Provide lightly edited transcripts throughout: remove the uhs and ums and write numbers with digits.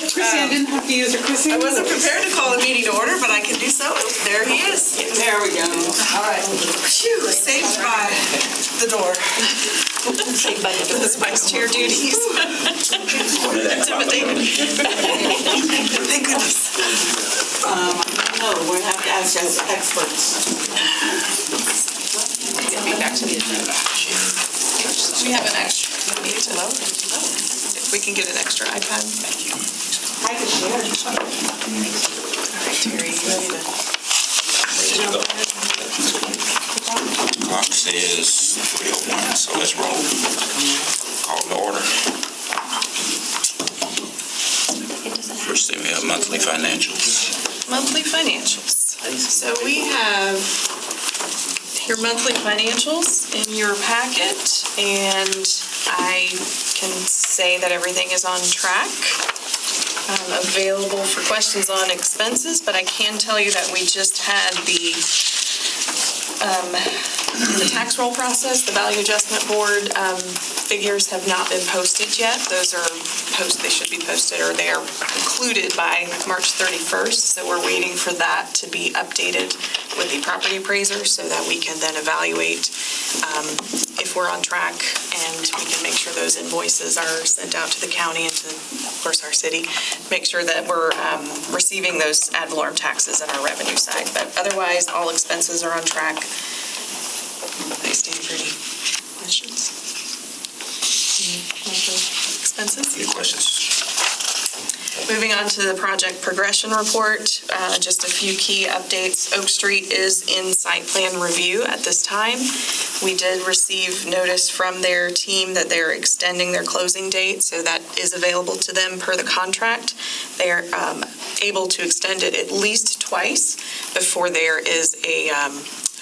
Chrissy, I didn't have to use her. Chrissy. I wasn't prepared to call a meeting to order, but I can do so. There he is. There we go. All right. Phew, saved by the door. Saved by the door. This vice chair duties. Intimidating. Thank goodness. No, we have to ask as experts. Get me back to the agenda. We have an extra. Need to know. If we can get an extra iPad. Thank you. I can share. All right, Terry, you ready to? Clock says 3:01, so let's roll. Call to order. First thing, we have monthly financials. Monthly financials. So we have your monthly financials in your packet, and I can say that everything is on track. Available for questions on expenses, but I can tell you that we just had the tax roll process, the value adjustment board figures have not been posted yet. Those are they should be posted, or they are included by March 31st. So we're waiting for that to be updated with the property appraiser so that we can then evaluate if we're on track, and we can make sure those invoices are sent out to the county and to, of course, our city. Make sure that we're receiving those ad valorem taxes on our revenue side. But otherwise, all expenses are on track. Nice, Steve. Pretty questions? Expenses? Any questions? Moving on to the project progression report, just a few key updates. Oak Street is in site plan review at this time. We did receive notice from their team that they're extending their closing date, so that is available to them per the contract. They are able to extend it at least twice before there is a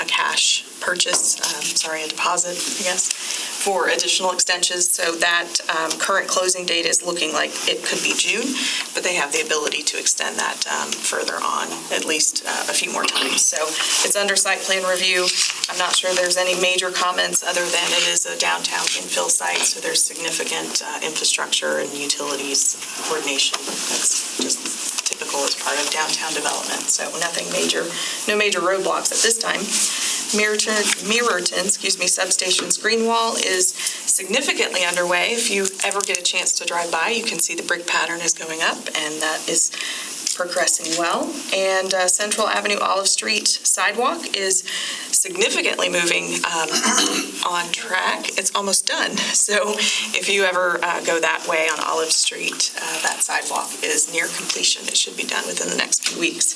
cash purchase, a deposit, I guess, for additional extensions. So that current closing date is looking like it could be June, but they have the ability to extend that further on at least a few more times. So it's under site plan review. I'm not sure there's any major comments other than it is a downtown infill site, so there's significant infrastructure and utilities coordination. That's just typical as part of downtown development. So nothing major, no major roadblocks at this time. Mirrorton, Substation's green wall is significantly underway. If you ever get a chance to drive by, you can see the brick pattern is going up, and that is progressing well. And Central Avenue Olive Street sidewalk is significantly moving on track. It's almost done. So if you ever go that way on Olive Street, that sidewalk is near completion. It should be done within the next few weeks.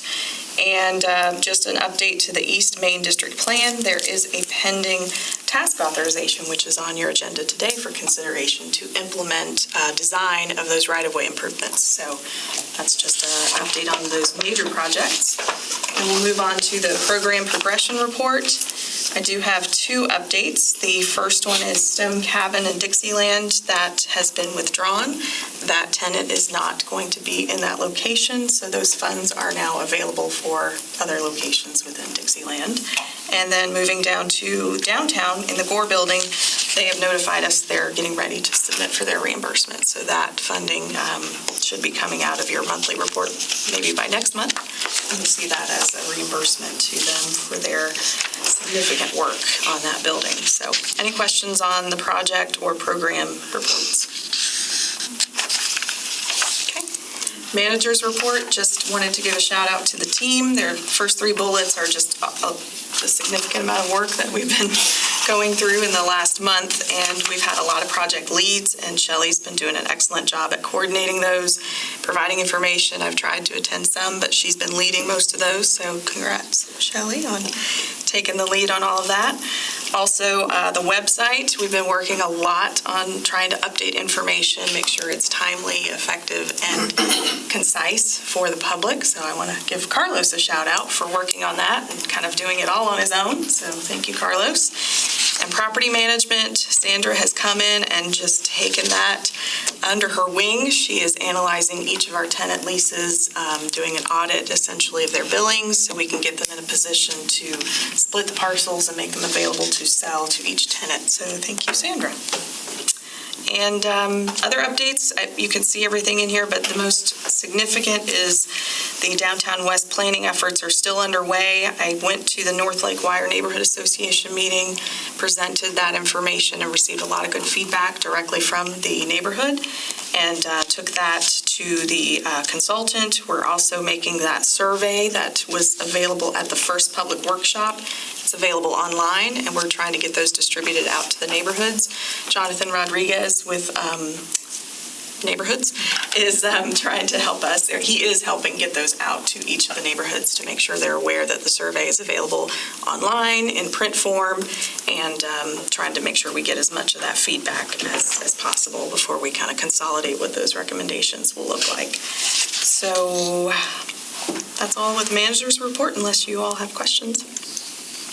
And just an update to the East Main District Plan, there is a pending task authorization, which is on your agenda today for consideration to implement design of those right-of-way improvements. So that's just an update on those major projects. And we'll move on to the program progression report. I do have two updates. The first one is Stone Cabin in Dixieland that has been withdrawn. That tenant is not going to be in that location, so those funds are now available for other locations within Dixieland. And then moving down to downtown in the Gore Building, they have notified us they're getting ready to submit for their reimbursement. So that funding should be coming out of your monthly report maybe by next month. And you see that as a reimbursement to them for their significant work on that building. So any questions on the project or program reports? Okay. Manager's report, just wanted to give a shout out to the team. Their first three bullets are just a significant amount of work that we've been going through in the last month, and we've had a lot of project leads, and Shelley's been doing an excellent job at coordinating those, providing information. I've tried to attend some, but she's been leading most of those, so congrats, Shelley, on taking the lead on all of that. Also, the website, we've been working a lot on trying to update information, make sure it's timely, effective, and concise for the public. So I want to give Carlos a shout out for working on that and kind of doing it all on his own. So thank you, Carlos. And property management, Sandra has come in and just taken that under her wing. She is analyzing each of our tenant leases, doing an audit essentially of their billings so we can get them in a position to split the parcels and make them available to sell to each tenant. So thank you, Sandra. And other updates, you can see everything in here, but the most significant is the Downtown West planning efforts are still underway. I went to the North Lake Wire Neighborhood Association meeting, presented that information, and received a lot of good feedback directly from the neighborhood, and took that to the consultant. We're also making that survey that was available at the first public workshop. It's available online, and we're trying to get those distributed out to the neighborhoods. Jonathan Rodriguez with Neighborhoods is trying to help us. He is helping get those out to each of the neighborhoods to make sure they're aware that the survey is available online in print form, and trying to make sure we get as much of that feedback as possible before we kind of consolidate what those recommendations will look like. So that's all with manager's report, unless you all have questions.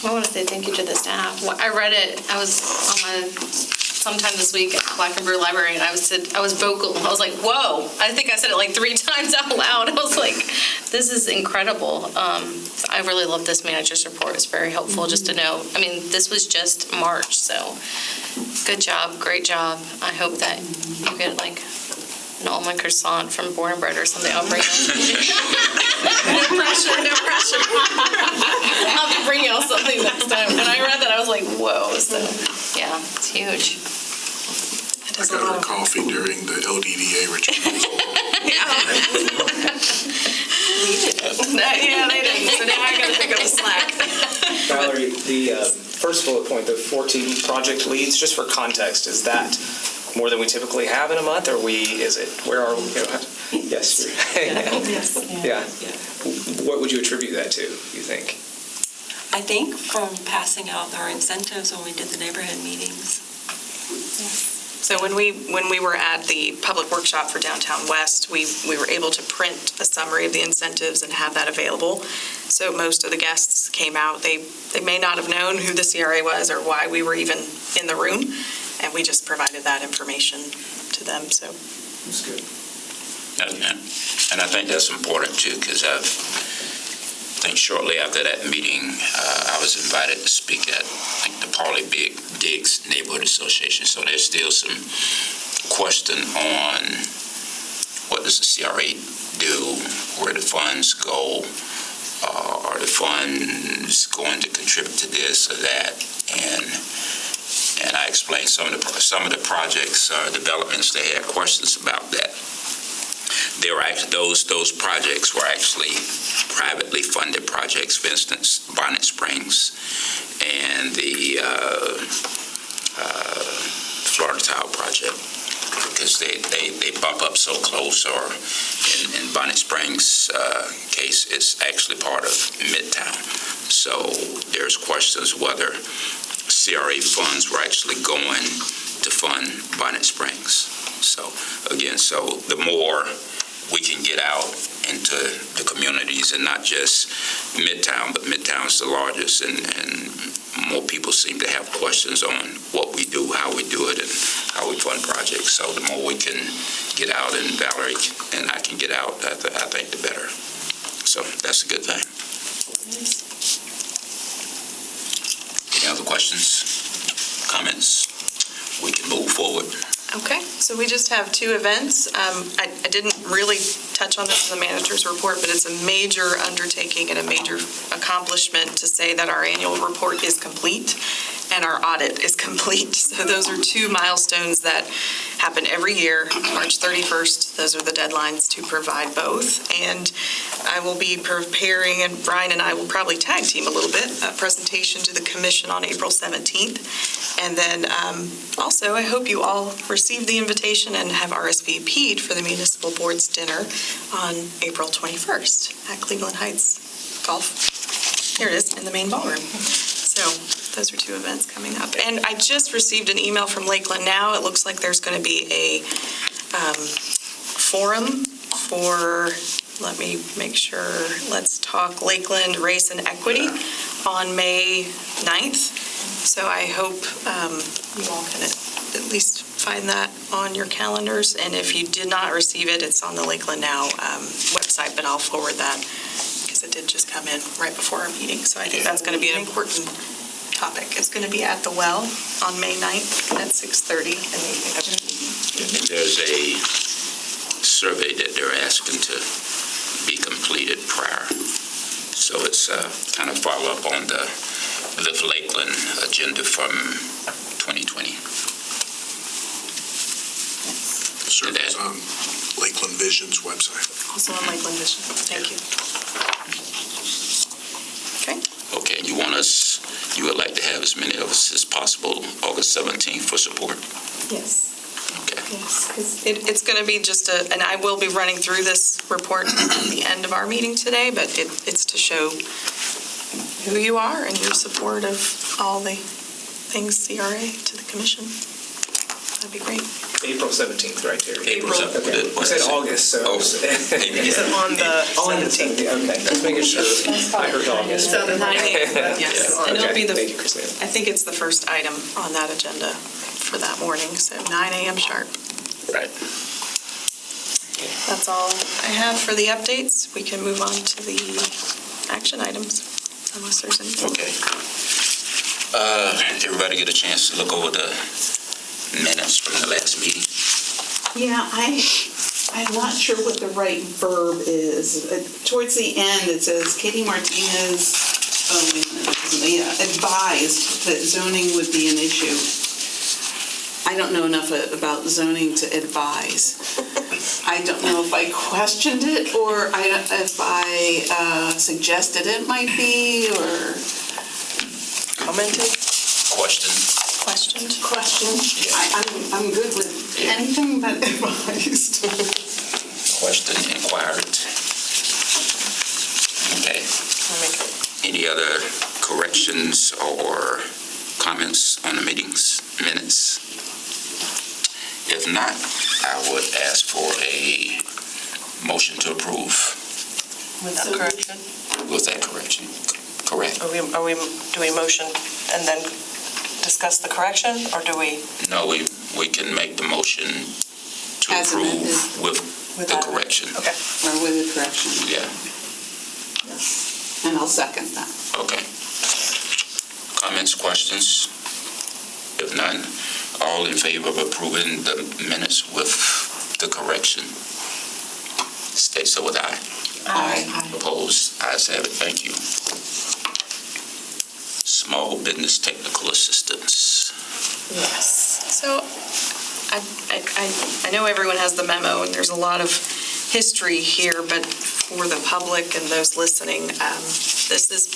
I want to say thank you to the staff. I read it. I was sometime this week at Black and Brew Library, and I was vocal. I was like, whoa. I think I said it like 3 times out loud. I was like, this is incredible. I really love this manager's report. It's very helpful just to know. I mean, this was just March, so good job, great job. I hope that you get like an almond croissant from Born and Bread or something. I'll bring you. No pressure, no pressure. I'll have to bring y'all something next time. When I read that, I was like, whoa. So, yeah, it's huge. I got her coffee during the LDDA ritual. Yeah, they didn't. So now I got to pick up the slack. Valerie, the first bullet point, the 14 project leads, just for context, is that more than we typically have in a month, or where are we? Yes. Yeah. What would you attribute that to, you think? I think from passing out our incentives when we did the neighborhood meetings. So when we were at the public workshop for Downtown West, we were able to print a summary of the incentives and have that available. So most of the guests came out. They may not have known who the CRA was or why we were even in the room, and we just provided that information to them. So That's good. And I think that's important too, because I think shortly after that meeting, I was invited to speak at the Pauly Diggs Neighborhood Association. So there's still some question on what does the CRA do, where the funds go, are the funds going to contribute to this or that, and I explained some of the projects or developments. They had questions about that. They were actually, those projects were actually privately funded projects. For instance, Bonnet Springs and the Florida Tile project, because they bump up so close. Or in Bonnet Springs case, it's actually part of Midtown. So there's questions whether CRA funds were actually going to fund Bonnet Springs. So again, the more we can get out into the communities, and not just Midtown, but Midtown is the largest, and more people seem to have questions on what we do, how we do it, and how we fund projects. So the more we can get out, and Valerie and I can get out, I think the better. So that's a good thing. Any other questions, comments? We can move forward. Okay, so we just have 2 events. I didn't really touch on this in the manager's report, but it's a major undertaking and a major accomplishment to say that our annual report is complete and our audit is complete. So those are 2 milestones that happen every year. March 31st, those are the deadlines to provide both. And I will be preparing, and Brian and I will probably tag team a little bit, a presentation to the commission on April 17th. And then also, I hope you all received the invitation and have RSVP'd for the municipal board's dinner on April 21st at Cleveland Heights Golf. Here it is, in the main ballroom. So those are 2 events coming up. And I just received an email from Lakeland Now. It looks like there's going to be a forum for, let me make sure, Let's Talk Lakeland Race and Equity on May 9th. So I hope you all can at least find that on your calendars. And if you did not receive it, it's on the Lakeland Now website, but I'll forward that because it did just come in right before our meeting. So I think that's going to be an important topic. It's going to be at the well on May 9th at 6:30 in the evening. And there's a survey that they're asking to be completed prior. So it's kind of follow up on the Lakeland agenda from 2020. Survey's on Lakeland Vision's website. Also on Lakeland Vision. Thank you. Okay. Okay, you would like to have as many of us as possible August 17th for support? Yes. Okay. Yes, 'cause it's going to be just and I will be running through this report at the end of our meeting today, but it's to show who you are and your support of all the things CRA to the commission. That'd be great. April 17th, right, Terry? April 17th. Okay. You said August, so. Oh. On the On the 17th, okay, just making sure. I heard August. So the 9 a.m. Yes, and it'll be Thank you, Christina. I think it's the first item on that agenda for that morning, so 9 a.m. sharp. Right. That's all I have for the updates. We can move on to the action items, unless there's anything. Okay. Everybody get a chance to look over the minutes from the last meeting? Yeah, I'm not sure what the right verb is. Towards the end, it says Katie Martinez, advised that zoning would be an issue. I don't know enough about zoning to advise. I don't know if I questioned it or if I suggested it might be or Commented, Questions? questioned. I'm good with anything but advised. Question inquired? Okay. Any other corrections or comments on the meeting's minutes? If not, I would ask for a motion to approve. With that correction? With that correction, correct? Do we motion and then discuss the correction, or do we? No, we can make the motion to As approve amended. with the that? correction. Okay. Or with a correction. Yeah, And I'll second that. okay. Comments, questions? If none, all in favor of approving the minutes with the correction? State so with aye. Aye. Opposed? Ayes have it. Thank you. Small business technical assistance. Yes. So I know everyone has the memo, and there's a lot of history here, but for the public and those listening, this is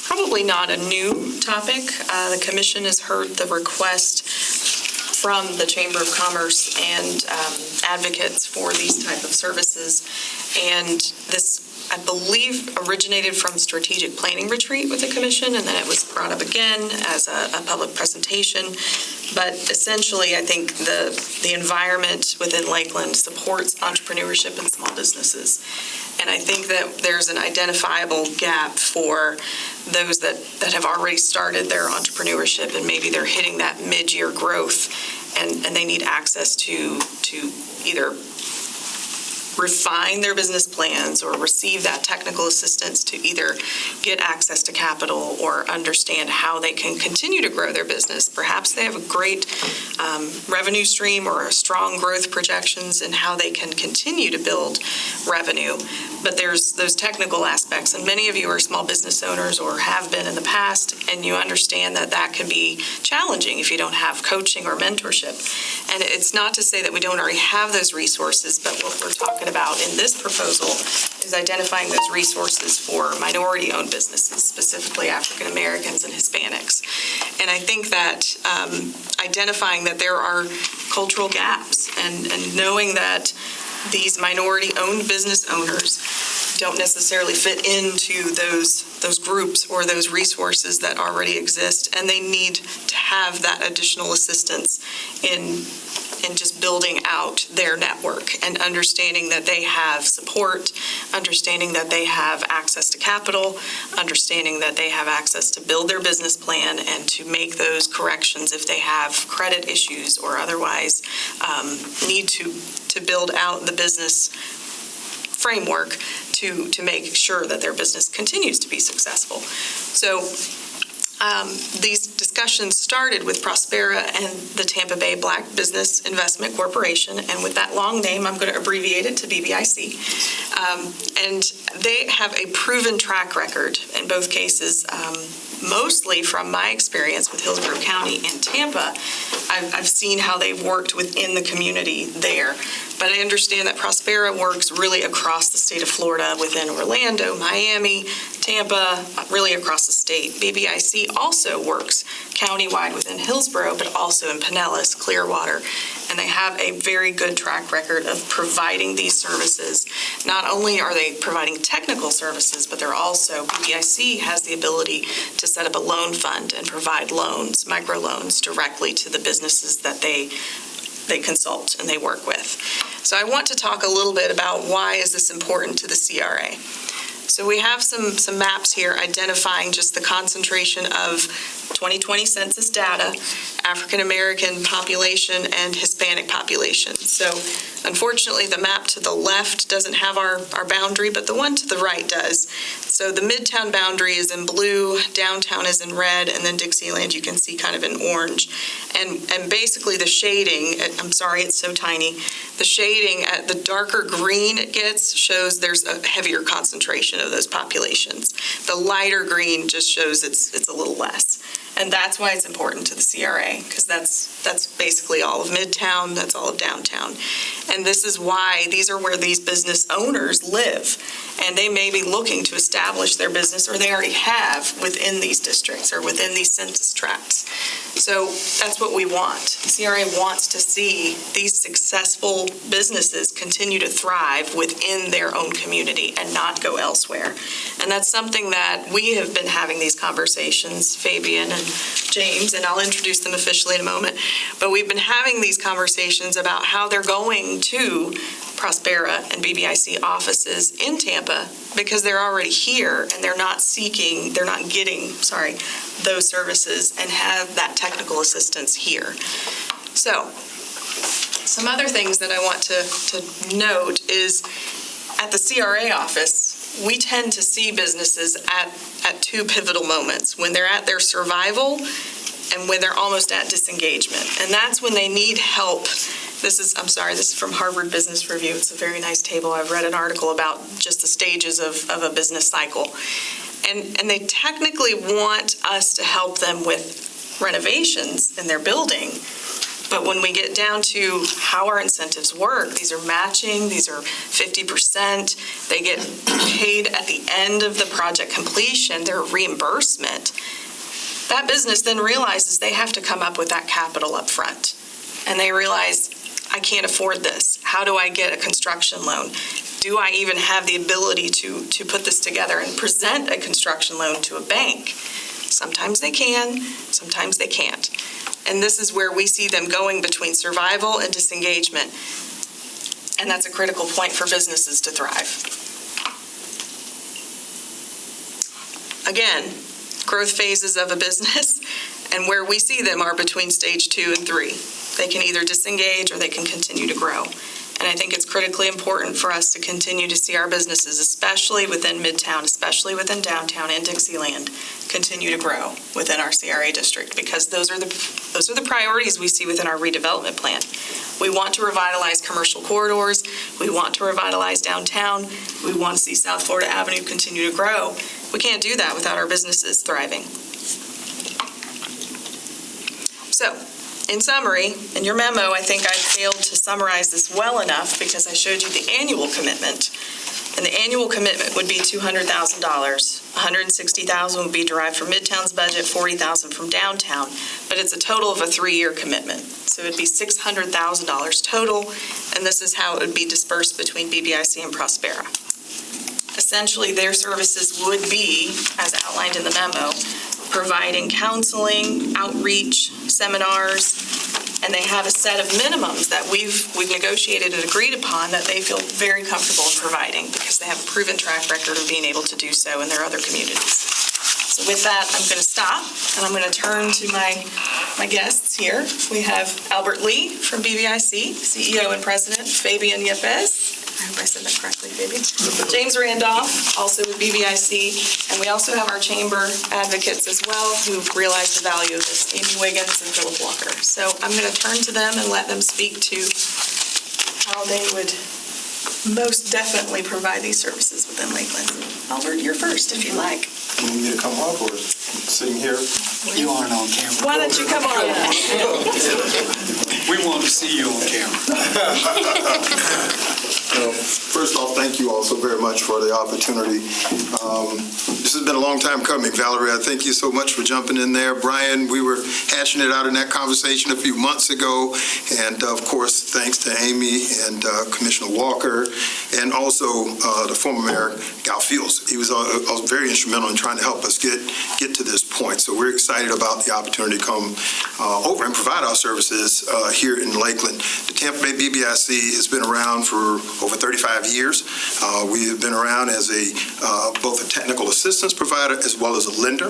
probably not a new topic. The commission has heard the request from the Chamber of Commerce and advocates for these type of services. And this, I believe, originated from strategic planning retreat with the commission, and then it was brought up again as a public presentation. But essentially, I think the environment within Lakeland supports entrepreneurship and small businesses. And I think that there's an identifiable gap for those that have already started their entrepreneurship, and maybe they're hitting that mid-year growth, and they need access to either refine their business plans or receive that technical assistance to either get access to capital or understand how they can continue to grow their business. Perhaps they have a great revenue stream or a strong growth projections and how they can continue to build revenue. But there's those technical aspects, and many of you are small business owners or have been in the past, and you understand that that can be challenging if you don't have coaching or mentorship. And it's not to say that we don't already have those resources, but what we're talking about in this proposal is identifying those resources for minority-owned businesses, specifically African Americans and Hispanics. And I think that identifying that there are cultural gaps and knowing that these minority-owned business owners don't necessarily fit into those groups or those resources that already exist, and they need to have that additional assistance in just building out their network and understanding that they have support, understanding that they have access to capital, understanding that they have access to build their business plan and to make those corrections if they have credit issues or otherwise need to build out the business framework to make sure that their business continues to be successful. So These discussions started with Prospera and the Tampa Bay Black Business Investment Corporation, and with that long name, I'm going to abbreviate it to BBIC. And they have a proven track record in both cases, mostly from my experience with Hillsborough County and Tampa. I've seen how they've worked within the community there. But I understand that Prospera works really across the state of Florida, within Orlando, Miami, Tampa, really across the state. BBIC also works countywide within Hillsborough, but also in Pinellas, Clearwater. And they have a very good track record of providing these services. Not only are they providing technical services, but they're also, BBIC has the ability to set up a loan fund and provide loans, microloans, directly to the businesses that they consult and they work with. So I want to talk a little bit about why is this important to the CRA. So we have some maps here identifying just the concentration of 2020 census data, African American population and Hispanic population. So unfortunately, the map to the left doesn't have our boundary, but the one to the right does. So the Midtown boundary is in blue, downtown is in red, and then Dixieland you can see kind of in orange. And basically the shading, I'm sorry it's so tiny, the shading at the darker green it gets shows there's a heavier concentration of those populations. The lighter green just shows it's a little less. And that's why it's important to the CRA, because that's basically all of Midtown, that's all of downtown. And this is why these are where these business owners live. And they may be looking to establish their business, or they already have within these districts or within these census tracts. So that's what we want. CRA wants to see these successful businesses continue to thrive within their own community and not go elsewhere. And that's something that we have been having these conversations, Fabian and James, and I'll introduce them officially in a moment. But we've been having these conversations about how they're going to Prospera and BBIC offices in Tampa because they're already here and they're not getting those services and have that technical assistance here. So some other things that I want to note is at the CRA office, we tend to see businesses at two pivotal moments, when they're at their survival and when they're almost at disengagement. And that's when they need help. This is from Harvard Business Review. It's a very nice table. I've read an article about just the stages of a business cycle. And they technically want us to help them with renovations in their building. But when we get down to how our incentives work, these are matching, these are 50%, they get paid at the end of the project completion, they're reimbursement. That business then realizes they have to come up with that capital up front. And they realize, I can't afford this. How do I get a construction loan? Do I even have the ability to put this together and present a construction loan to a bank? Sometimes they can, sometimes they can't. And this is where we see them going between survival and disengagement. And that's a critical point for businesses to thrive. Again, growth phases of a business, and where we see them are between stage 2 and 3. They can either disengage or they can continue to grow. And I think it's critically important for us to continue to see our businesses, especially within Midtown, especially within downtown and Dixieland, continue to grow within our CRA district, because those are the priorities we see within our redevelopment plan. We want to revitalize commercial corridors. We want to revitalize downtown. We want to see South Florida Avenue continue to grow. We can't do that without our businesses thriving. So, in summary, in your memo, I think I failed to summarize this well enough because I showed you the annual commitment. And the annual commitment would be $200,000. $160,000 would be derived from Midtown's budget, $40,000 from downtown, but it's a total of a 3-year commitment. So it'd be $600,000 total, and this is how it would be dispersed between BBIC and Prospera. Essentially, their services would be, as outlined in the memo, providing counseling, outreach, seminars, and they have a set of minimums that we've negotiated and agreed upon that they feel very comfortable in providing because they have a proven track record of being able to do so in their other communities. So with that, I'm going to stop, and I'm going to turn to my guests here. We have Albert Lee from BBIC, CEO and President, Fabian Yepes. I hope I said that correctly, Phoebe. James Randolph, also with BBIC, and we also have our chamber advocates as well who realize the value of this, Amy Wiggins and Philip Walker. So I'm going to turn to them and let them speak to how they would most definitely provide these services within Lakeland. Albert, you're first if you like. You want me to come up or sitting here? You aren't on camera. Why don't you come on? We want to see you on camera. First off, thank you all so very much for the opportunity. This has been a long time coming. Valerie, I thank you so much for jumping in there. Brian, we were hashing it out in that conversation a few months ago. And of course, thanks to Amy and Commissioner Walker, and also the former Mayor Gal Fields. He was very instrumental in trying to help us get to this point. So we're excited about the opportunity to come over and provide our services here in Lakeland. The Tampa Bay BBIC has been around for over 35 years. We have been around as both a technical assistance provider as well as a lender,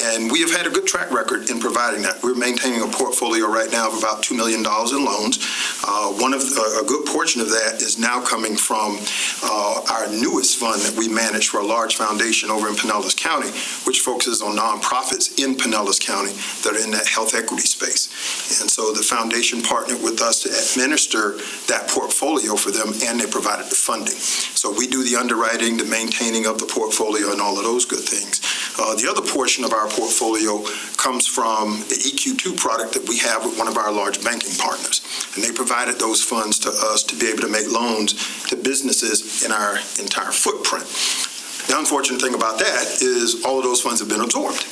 and we have had a good track record in providing that. We're maintaining a portfolio right now of about $2 million in loans. A good portion of that is now coming from our newest fund that we manage for a large foundation over in Pinellas County, which focuses on nonprofits in Pinellas County that are in that health equity space. And so the foundation partnered with us to administer that portfolio for them, and they provided the funding. So we do the underwriting, the maintaining of the portfolio, and all of those good things. The other portion of our portfolio comes from the EQ2 product that we have with one of our large banking partners. And they provided those funds to us to be able to make loans to businesses in our entire footprint. The unfortunate thing about that is all of those funds have been absorbed.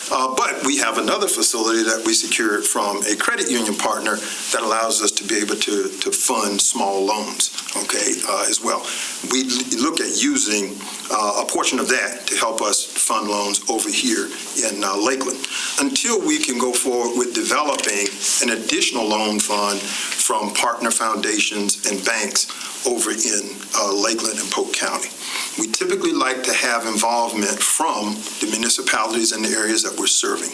But we have another facility that we secured from a credit union partner that allows us to be able to fund small loans, as well. We look at using a portion of that to help us fund loans over here in Lakeland until we can go forward with developing an additional loan fund from partner foundations and banks over in Lakeland and Polk County. We typically like to have involvement from the municipalities in the areas that we're serving.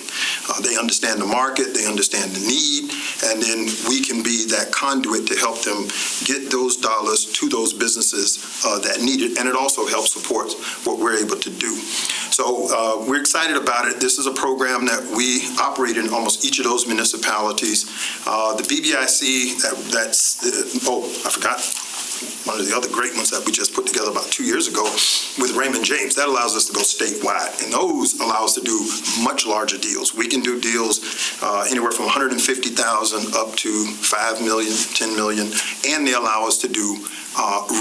They understand the market, they understand the need, and then we can be that conduit to help them get those dollars to those businesses that need it, and it also helps support what we're able to do. So we're excited about it. This is a program that we operate in almost each of those municipalities. The BBIC, I forgot. One of the other great ones that we just put together about 2 years ago with Raymond James. That allows us to go statewide, and those allow us to do much larger deals. We can do deals anywhere from $150,000 up to $5 million, $10 million, and they allow us to do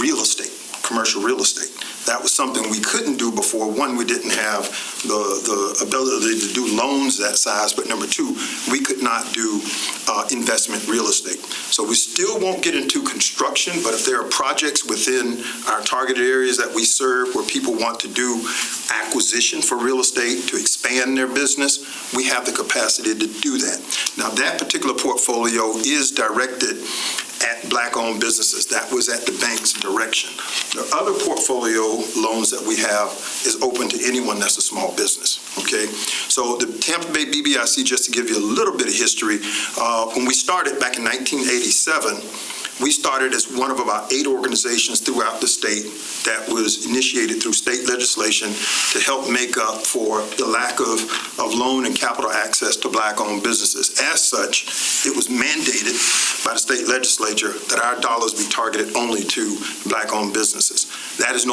real estate, commercial real estate. That was something we couldn't do before. One, we didn't have the ability to do loans that size, but number two, we could not do investment real estate. So we still won't get into construction, but if there are projects within our targeted areas that we serve where people want to do acquisition for real estate to expand their business, we have the capacity to do that. Now, that particular portfolio is directed at Black-owned businesses. That was at the bank's direction. The other portfolio loans that we have is open to anyone that's a small business, okay? So the Tampa Bay BBIC, just to give you a little bit of history, when we started back in 1987, we started as one of about 8 organizations throughout the state that was initiated through state legislation to help make up for the lack of loan and capital access to Black-owned businesses. As such, it was mandated by the state legislature that our dollars be targeted only to Black-owned businesses. That is we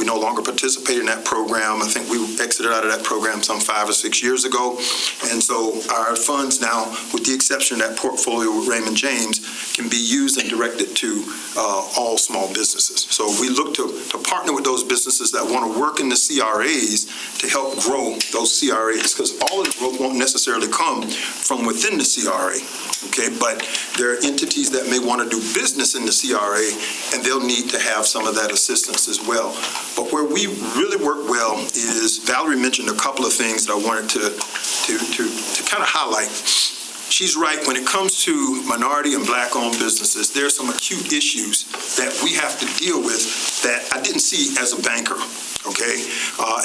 no longer participate in that program. I think we exited out of that program some 5 or 6 years ago. And so our funds now, with the exception of that portfolio with Raymond James, can be used and directed to all small businesses. So we look to partner with those businesses that want to work in the CRAs to help grow those CRAs, because all of the growth won't necessarily come from within the CRA, okay? But there are entities that may want to do business in the CRA, and they'll need to have some of that assistance as well. But where we really work well is, Valerie mentioned a couple of things that I wanted to kind of highlight. She's right. When it comes to minority and Black-owned businesses, there are some acute issues that we have to deal with that I didn't see as a banker,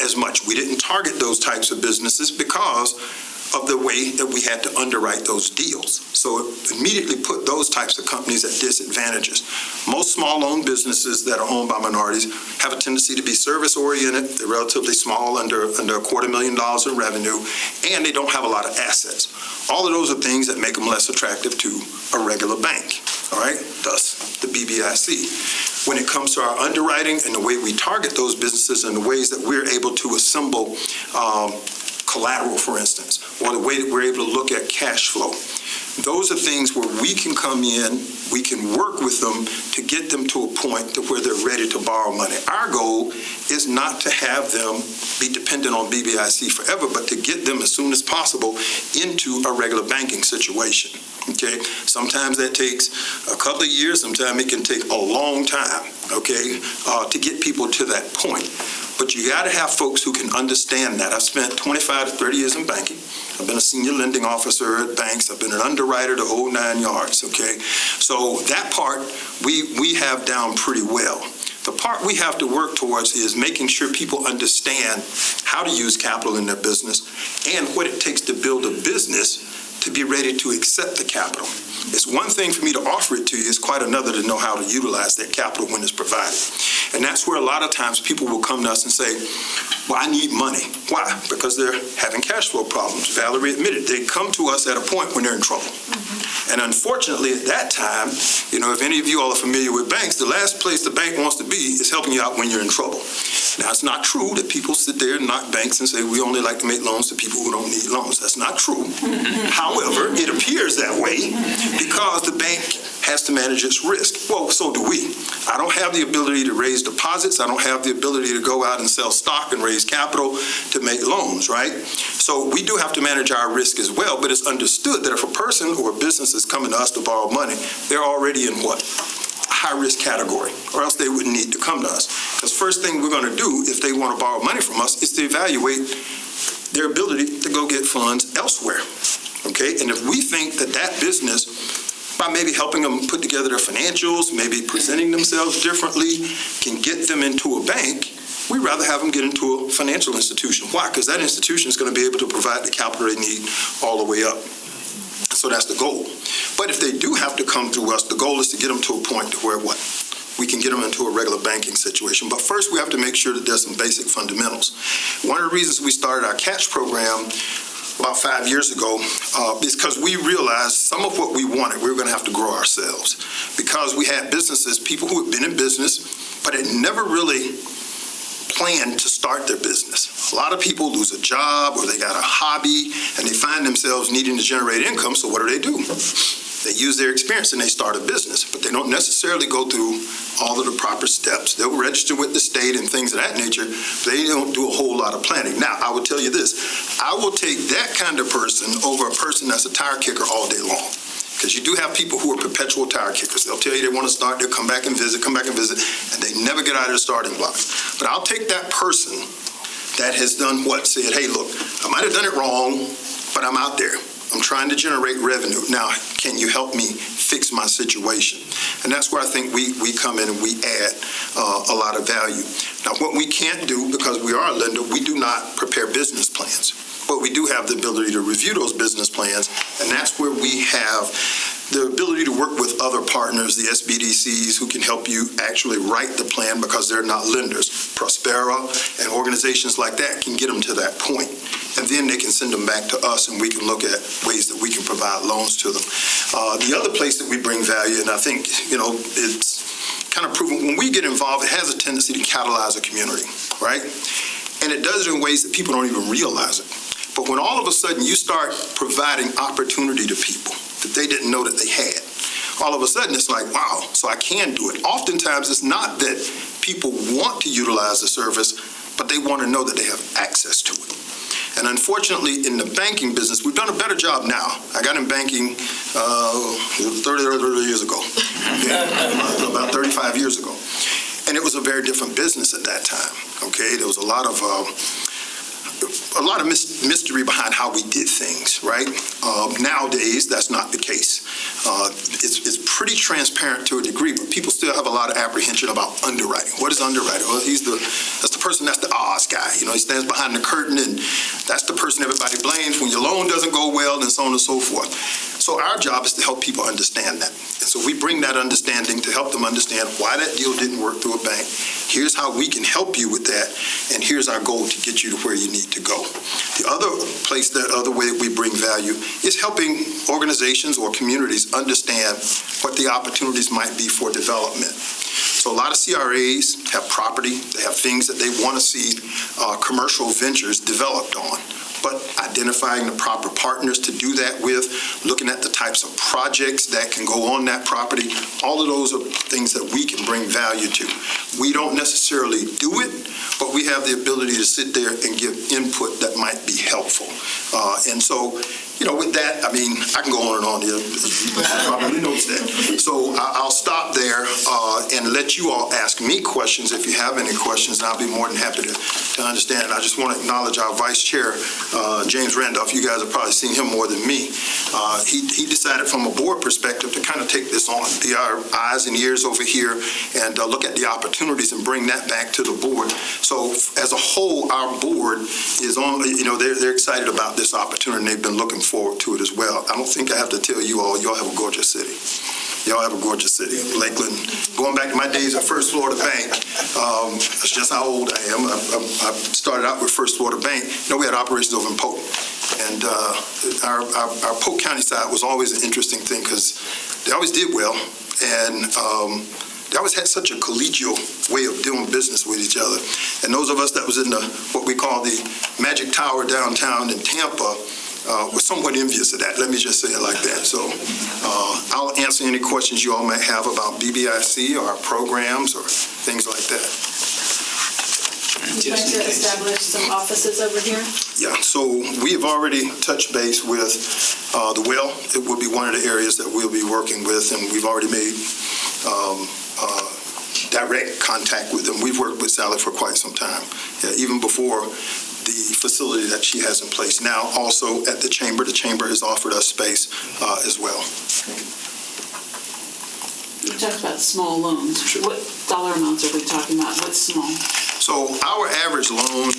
as much. We didn't target those types of businesses because of the way that we had to underwrite those deals. So it immediately put those types of companies at disadvantages. Most small-owned businesses that are owned by minorities have a tendency to be service-oriented. They're relatively small, under $250,000 in revenue, and they don't have a lot of assets. All of those are things that make them less attractive to a regular bank, all right? Thus, the BBIC. When it comes to our underwriting and the way we target those businesses and the ways that we're able to assemble collateral, for instance, or the way that we're able to look at cash flow. Those are things where we can come in, we can work with them to get them to a point to where they're ready to borrow money. Our goal is not to have them be dependent on BBIC forever, but to get them as soon as possible into a regular banking situation. Okay, sometimes that takes a couple of years, sometimes it can take a long time, okay, to get people to that point. But you got to have folks who can understand that. I've spent 25 to 30 years in banking. I've been a senior lending officer at banks. I've been an underwriter the whole 9 yards, okay? So that part we have down pretty well. The part we have to work towards is making sure people understand how to use capital in their business and what it takes to build a business to be ready to accept the capital. It's one thing for me to offer it to you, it's quite another to know how to utilize that capital when it's provided. And that's where a lot of times people will come to us and say, well, I need money. Why? Because they're having cash flow problems. Valerie admitted they come to us at a point when they're in trouble. And unfortunately, at that time, if any of you all are familiar with banks, the last place the bank wants to be is helping you out when you're in trouble. Now, it's not true that people sit there and knock banks and say, we only like to make loans to people who don't need loans. That's not true. However, it appears that way because the bank has to manage its risk. Well, so do we. I don't have the ability to raise deposits. I don't have the ability to go out and sell stock and raise capital to make loans, right? So we do have to manage our risk as well, but it's understood that if a person or a business is coming to us to borrow money, they're already in what? High-risk category, or else they wouldn't need to come to us. Because first thing we're going to do if they want to borrow money from us is to evaluate their ability to go get funds elsewhere, okay? And if we think that that business, by maybe helping them put together their financials, maybe presenting themselves differently, can get them into a bank, we'd rather have them get into a financial institution. Why? Because that institution is going to be able to provide the capital they need all the way up. So that's the goal. But if they do have to come through us, the goal is to get them to a point to where what? We can get them into a regular banking situation. But first, we have to make sure that there's some basic fundamentals. One of the reasons we started our Catch program about 5 years ago is because we realized some of what we wanted, we were going to have to grow ourselves. Because we had businesses, people who had been in business, but had never really planned to start their business. A lot of people lose a job or they got a hobby and they find themselves needing to generate income, so what do? They use their experience and they start a business, but they don't necessarily go through all of the proper steps. They'll register with the state and things of that nature. They don't do a whole lot of planning. Now, I will tell you this. I will take that kind of person over a person that's a tire kicker all day long. Because you do have people who are perpetual tire kickers. They'll tell you they want to start, they'll come back and visit, and they never get out of the starting blocks. But I'll take that person that has done what? Said, hey, look, I might have done it wrong, but I'm out there. I'm trying to generate revenue. Now, can you help me fix my situation? And that's where I think we come in and we add a lot of value. Now, what we can't do, because we are a lender, we do not prepare business plans. But we do have the ability to review those business plans, and that's where we have the ability to work with other partners, the SBDCs, who can help you actually write the plan because they're not lenders. Prospera and organizations like that can get them to that point. And then they can send them back to us, and we can look at ways that we can provide loans to them. The other place that we bring value, and I think, it's kind of proven, when we get involved, it has a tendency to catalyze a community, right? And it does it in ways that people don't even realize it. But when all of a sudden you start providing opportunity to people that they didn't know that they had, all of a sudden it's like, wow, so I can do it. Oftentimes it's not that people want to utilize the service, but they want to know that they have access to it. And unfortunately, in the banking business, we've done a better job now. I got in banking 30 years ago, about 35 years ago. And it was a very different business at that time, okay? There was a lot of mystery behind how we did things, right? Nowadays, that's not the case. It's pretty transparent to a degree, but people still have a lot of apprehension about underwriting. What is underwriting? Well, that's the person, that's the Oz guy. You know, he stands behind the curtain, and that's the person everybody blames when your loan doesn't go well, and so on and so forth. So our job is to help people understand that. And so we bring that understanding to help them understand why that deal didn't work through a bank. Here's how we can help you with that, and here's our goal to get you to where you need to go. The other way that we bring value is helping organizations or communities understand what the opportunities might be for development. So a lot of CRAs have property, they have things that they want to see commercial ventures developed on. But identifying the proper partners to do that with, looking at the types of projects that can go on that property, all of those are things that we can bring value to. We don't necessarily do it, but we have the ability to sit there and give input that might be helpful. And so, you know, with that, I mean, I can go on and on here. Probably knows that. So I'll stop there and let you all ask me questions if you have any questions, and I'll be more than happy to understand. I just want to acknowledge our Vice Chair, James Randolph. You guys have probably seen him more than me. He decided from a board perspective to kind of take this on, be our eyes and ears over here, and look at the opportunities and bring that back to the board. So as a whole, our board is on, you know, they're excited about this opportunity, and they've been looking forward to it as well. I don't think I have to tell you all, y'all have a gorgeous city. Y'all have a gorgeous city. Lakeland, going back to my days at First Florida Bank, that's just how old I am. I started out with First Florida Bank. You know, we had operations over in Polk. And our Polk County side was always an interesting thing because they always did well. And they always had such a collegial way of doing business with each other. And those of us that was in what we call the Magic Tower downtown in Tampa, was somewhat envious of that. Let me just say it like that. So I'll answer any questions you all might have about BBIC or our programs or things like that. Would you like to establish some offices over here? Yeah, so we have already touched base with the well. It will be one of the areas that we'll be working with, and we've already made direct contact with them. We've worked with Sally for quite some time, even before the facility that she has in place now. Also at the chamber has offered us space as well. You talked about small loans. Sure. What dollar amounts are we talking about? What's small? So our average loan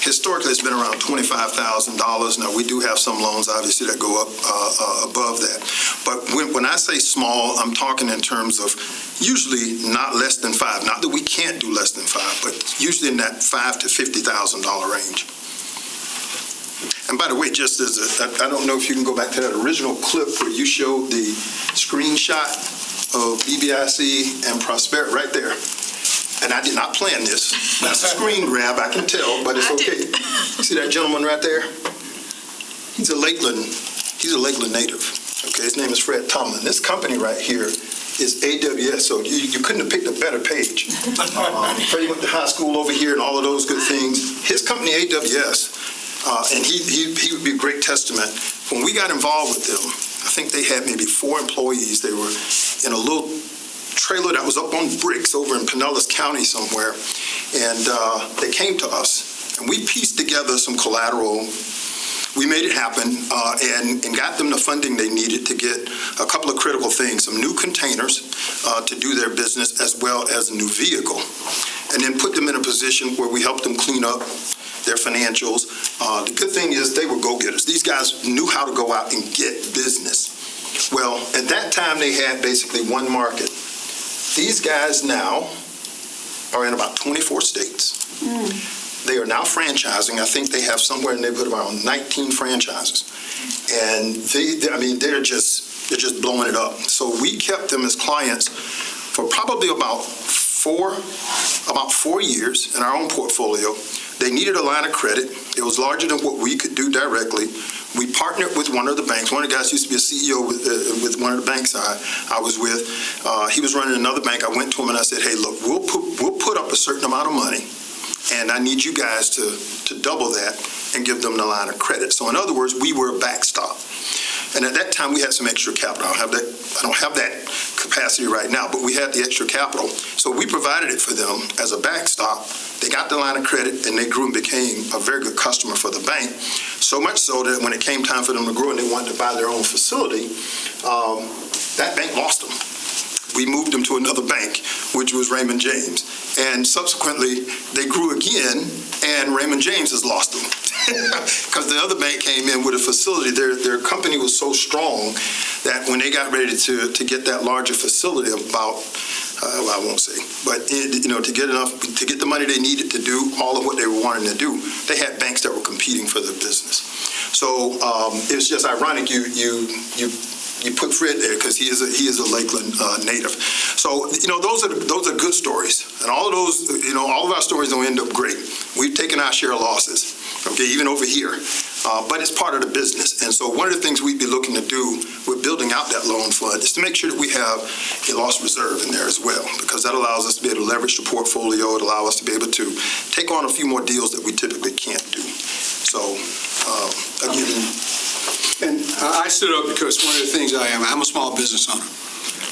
historically has been around $25,000. Now we do have some loans obviously that go up above that. But when I say small, I'm talking in terms of usually not less than $5. Not that we can't do less than $5, but usually in that $5,000 to $50,000 range. And by the way, just as I don't know if you can go back to that original clip where you showed the screenshot of BBIC and Prosperity right there. And I did not plan this. That's a screen grab, I can tell, but it's okay. You see that gentleman right there? He's a Lakeland native. Okay, his name is Fred Tomlin. This company right here is AWS, so you couldn't have picked a better page. Freddie went to high school over here and all of those good things. His company, AWS, and he would be a great testament. When we got involved with them, I think they had maybe 4 employees. They were in a little trailer that was up on bricks over in Pinellas County somewhere, and they came to us, and we pieced together some collateral. We made it happen and got them the funding they needed to get a couple of critical things, some new containers to do their business as well as a new vehicle, and then put them in a position where we helped them clean up their financials. The good thing is they were go-getters. These guys knew how to go out and get business. Well, at that time they had basically one market. These guys now are in about 24 states. They are now franchising. I think they have somewhere in the neighborhood around 19 franchises. And they're just blowing it up. So we kept them as clients for probably about four years in our own portfolio. They needed a line of credit. It was larger than what we could do directly. We partnered with one of the banks. One of the guys used to be a CEO with one of the banks I was with. He was running another bank. I went to him and I said, hey, look, we'll put up a certain amount of money, and I need you guys to double that and give them the line of credit. So in other words, we were a backstop. And at that time, we had some extra capital. I don't have that capacity right now, but we had the extra capital. So we provided it for them as a backstop. They got the line of credit, and they grew and became a very good customer for the bank. So much so that when it came time for them to grow and they wanted to buy their own facility, that bank lost them. we moved them to another bank, which was Raymond James. And subsequently, they grew again, and Raymond James has lost them. Because the other bank came in with a facility. Their company was so strong that when they got ready to get that larger facility about, well, I won't say, but to get the money they needed to do all of what they were wanting to do, they had banks that were competing for the business. So it's just ironic you put Fred there because he is a Lakeland native. So those are good stories, and all of those all of our stories don't end up great. We've taken our share of losses, okay, even over here, but it's part of the business. And so one of the things we'd be looking to do with building out that loan fund is to make sure that we have a loss reserve in there as well, because that allows us to be able to leverage the portfolio. It allows us to be able to take on a few more deals that we typically can't do. So again. And I stood up because one of the things I'm a small business owner.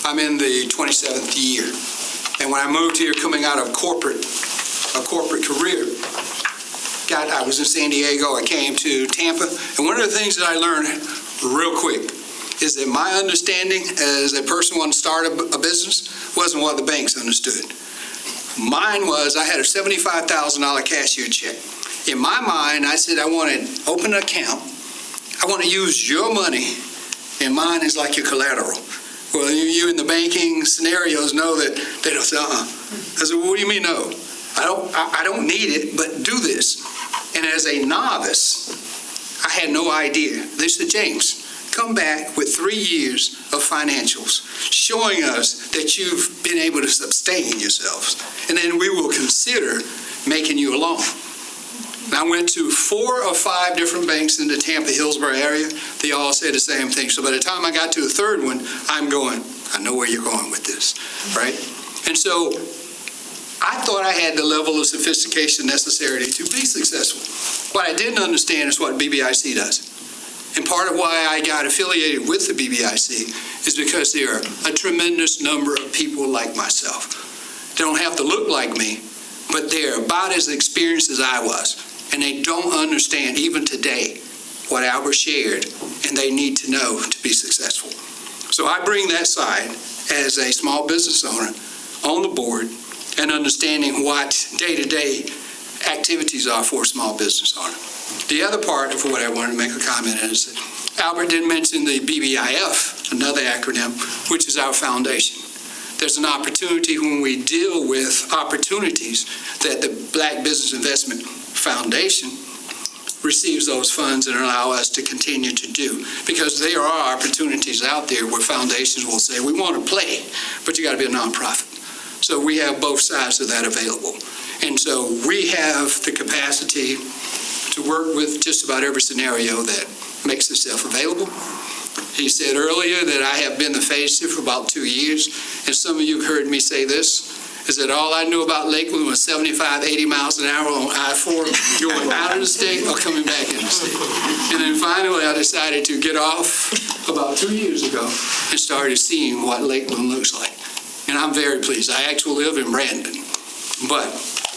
I'm in the 27th year. And when I moved here coming out of a corporate career, I was in San Diego, I came to Tampa, and one of the things that I learned real quick is that my understanding as a person wanting to start a business wasn't what the banks understood. Mine was, I had a $75,000 cashier check. In my mind, I said I want to open an account. I want to use your money, and mine is like your collateral. Well, you in the banking scenarios know that they don't say, I said, well, what do you mean no? I don't need it, but do this. And as a novice, I had no idea. They said, James, come back with 3 years of financials, showing us that you've been able to sustain yourselves, and then we will consider making you a loan. And I went to 4 or 5 different banks in the Tampa-Hillsborough area. They all said the same thing. So by the time I got to the third one, I'm going, I know where you're going with this, right? And so I thought I had the level of sophistication necessary to be successful. What I didn't understand is what BBIC does. And part of why I got affiliated with the BBIC is because there are a tremendous number of people like myself. They don't have to look like me, but they're about as experienced as I was. And they don't understand, even today, what Albert shared, and they need to know to be successful. So I bring that side as a small business owner on the board and understanding what day-to-day activities are for a small business owner. The other part of what I wanted to make a comment is that Albert didn't mention the BBIF, another acronym, which is our foundation. There's an opportunity when we deal with opportunities that the Black Business Investment Foundation receives those funds and allow us to continue to do. Because there are opportunities out there where foundations will say, we want to play, but you got to be a nonprofit. So we have both sides of that available. And so we have the capacity to work with just about every scenario that makes itself available. He said earlier that I have been the face for about 2 years, and some of you heard me say this, is that all I knew about Lakeland was 75, 80 miles an hour on I-4 going out of the state or coming back in the state. And then finally I decided to get off about 2 years ago and started seeing what Lakeland looks like. And I'm very pleased. I actually live in Brandon, but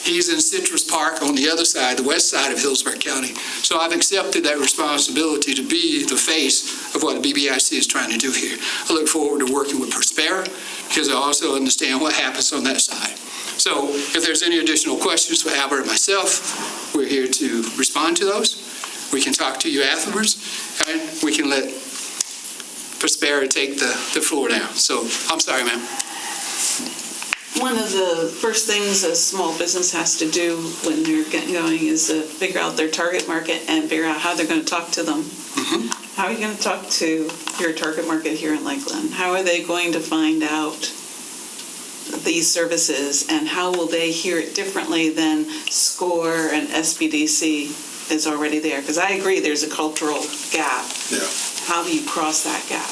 he's in Citrus Park on the other side, the west side of Hillsborough County. So I've accepted that responsibility to be the face of what the BBIC is trying to do here. I look forward to working with Prospera because I also understand what happens on that side. So if there's any additional questions for Albert and myself, we're here to respond to those. We can talk to you afterwards, and we can let Prospera take the floor now. So I'm sorry, ma'am. One of the first things a small business has to do when they're getting going is to figure out their target market and figure out how they're going to talk to them. Mm-hmm. How are you going to talk to your target market here in Lakeland? How are they going to find out these services, and how will they hear it differently than SCORE and SBDC is already there? Because I agree there's a cultural gap. Yeah. How do you cross that gap?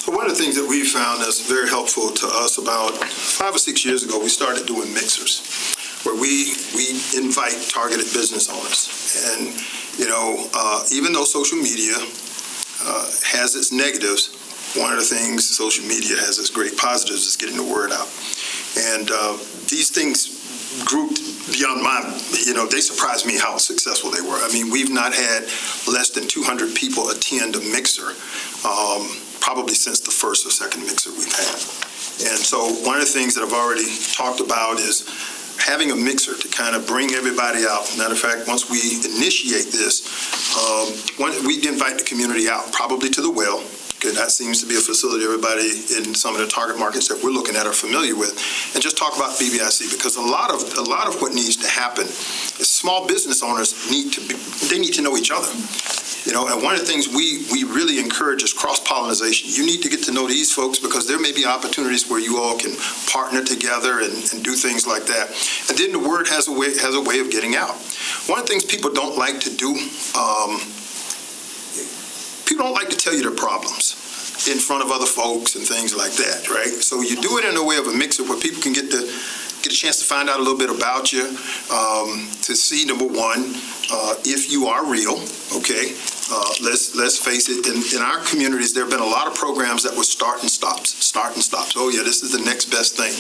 So one of the things that we found that's very helpful to us, about 5 or 6 years ago, we started doing mixers, where we invite targeted business owners. And, even though social media has its negatives, one of the things social media has its great positives is getting the word out. And these things grouped beyond they surprised me how successful they were. I mean, we've not had less than 200 people attend a mixer probably since the first or second mixer we've had. And so one of the things that I've already talked about is having a mixer to kind of bring everybody out. Matter of fact, once we initiate this, we invite the community out, probably to the well. Okay, that seems to be a facility everybody in some of the target markets that we're looking at are familiar with, and just talk about BBIC, because a lot of what needs to happen is small business owners need to know each other. You know, and one of the things we really encourage is cross-pollination. You need to get to know these folks because there may be opportunities where you all can partner together and do things like that. And then the word has a way of getting out. One of the things people don't like to do, people don't like to tell you their problems in front of other folks and things like that, right? So you do it in a way of a mix-up where people can get a chance to find out a little bit about you, to see, number one, if you are real, okay? Let's face it, in our communities, there have been a lot of programs that were start and stops. Oh yeah, this is the next best thing.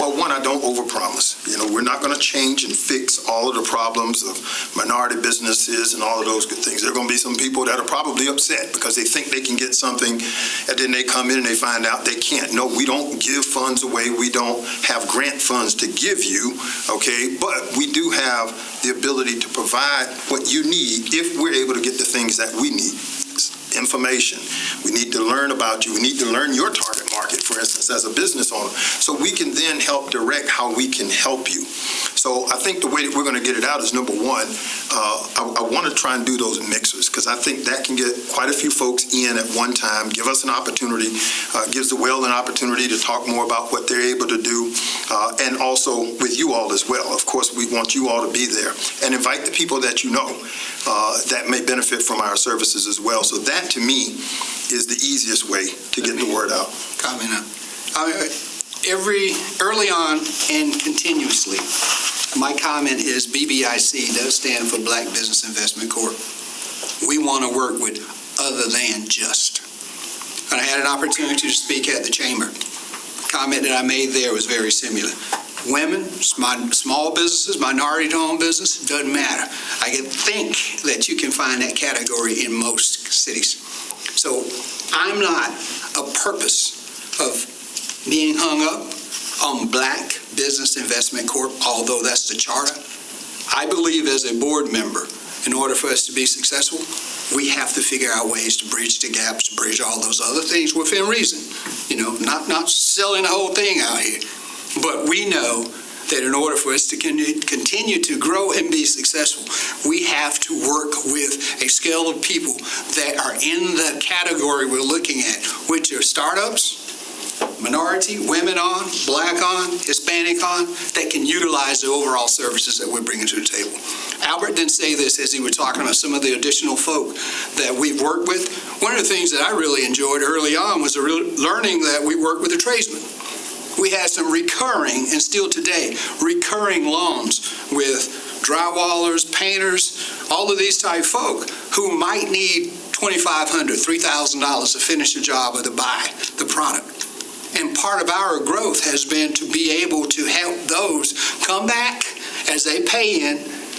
Well, one, I don't overpromise. You know, we're not going to change and fix all of the problems of minority businesses and all of those good things. There are going to be some people that are probably upset because they think they can get something, and then they come in and they find out they can't. No, we don't give funds away. We don't have grant funds to give you, okay? But we do have the ability to provide what you need if we're able to get the things that we need. Information. We need to learn about you. We need to learn your target market, for instance, as a business owner, so we can then help direct how we can help you. So I think the way that we're going to get it out is, number one, I want to try and do those mixers, because I think that can get quite a few folks in at one time, give us an opportunity, gives the well an opportunity to talk more about what they're able to do, and also with you all as well. Of course, we want you all to be there and invite the people that you know that may benefit from our services as well. So that, to me, is the easiest way to get the word out. Comment on. Early on and continuously, my comment is BBIC does stand for Black Business Investment Corp. We want to work with other than just. And I had an opportunity to speak at the chamber. The comment that I made there was very similar. Women, small businesses, minority-owned business, doesn't matter. I can think that you can find that category in most cities. So I'm not a purpose of being hung up on Black Business Investment Corp., although that's the charter. I believe as a board member, in order for us to be successful, we have to figure out ways to bridge the gaps, to bridge all those other things within reason. You know, not selling the whole thing out here. But we know that in order for us to continue to grow and be successful, we have to work with a scale of people that are in the category we're looking at, which are startups, minority, women on, Black on, Hispanic on, that can utilize the overall services that we're bringing to the table. Albert didn't say this as he was talking about some of the additional folk that we've worked with. One of the things that I really enjoyed early on was learning that we work with a tradesman. We had some recurring, and still today, recurring loans with drywallers, painters, all of these type folk who might need $2,500, $3,000 to finish the job or to buy the product. And part of our growth has been to be able to help those come back as they pay in,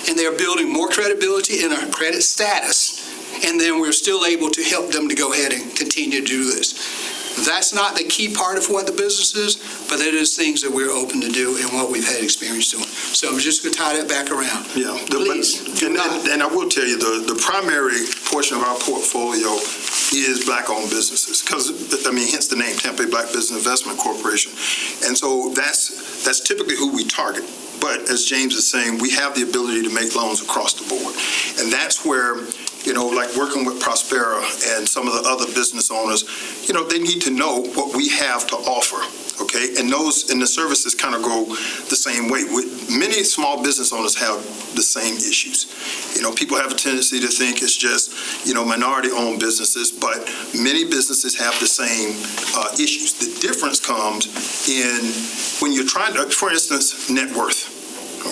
and they're building more credibility in our credit status, and then we're still able to help them to go ahead and continue to do this. That's not the key part of what the business is, but it is things that we're open to do and what we've had experience doing. So I'm just going to tie that back around. Yeah, Please, and I will tell you, the primary portion of our portfolio is Black-owned businesses, because, I mean, hence the name, Tampa Bay Black Business Investment Corporation. And so that's typically who we target. But as James is saying, we have the ability to make loans across the board. And that's where, you know, like working with Prospera and some of the other business owners, you know, they need to know what we have to offer, okay? And the services kind of go the same way. Many small business owners have the same issues. You know, people have a tendency to think it's just, you know, minority-owned businesses, but many businesses have the same issues. The difference comes in when you're trying to, for instance, net worth,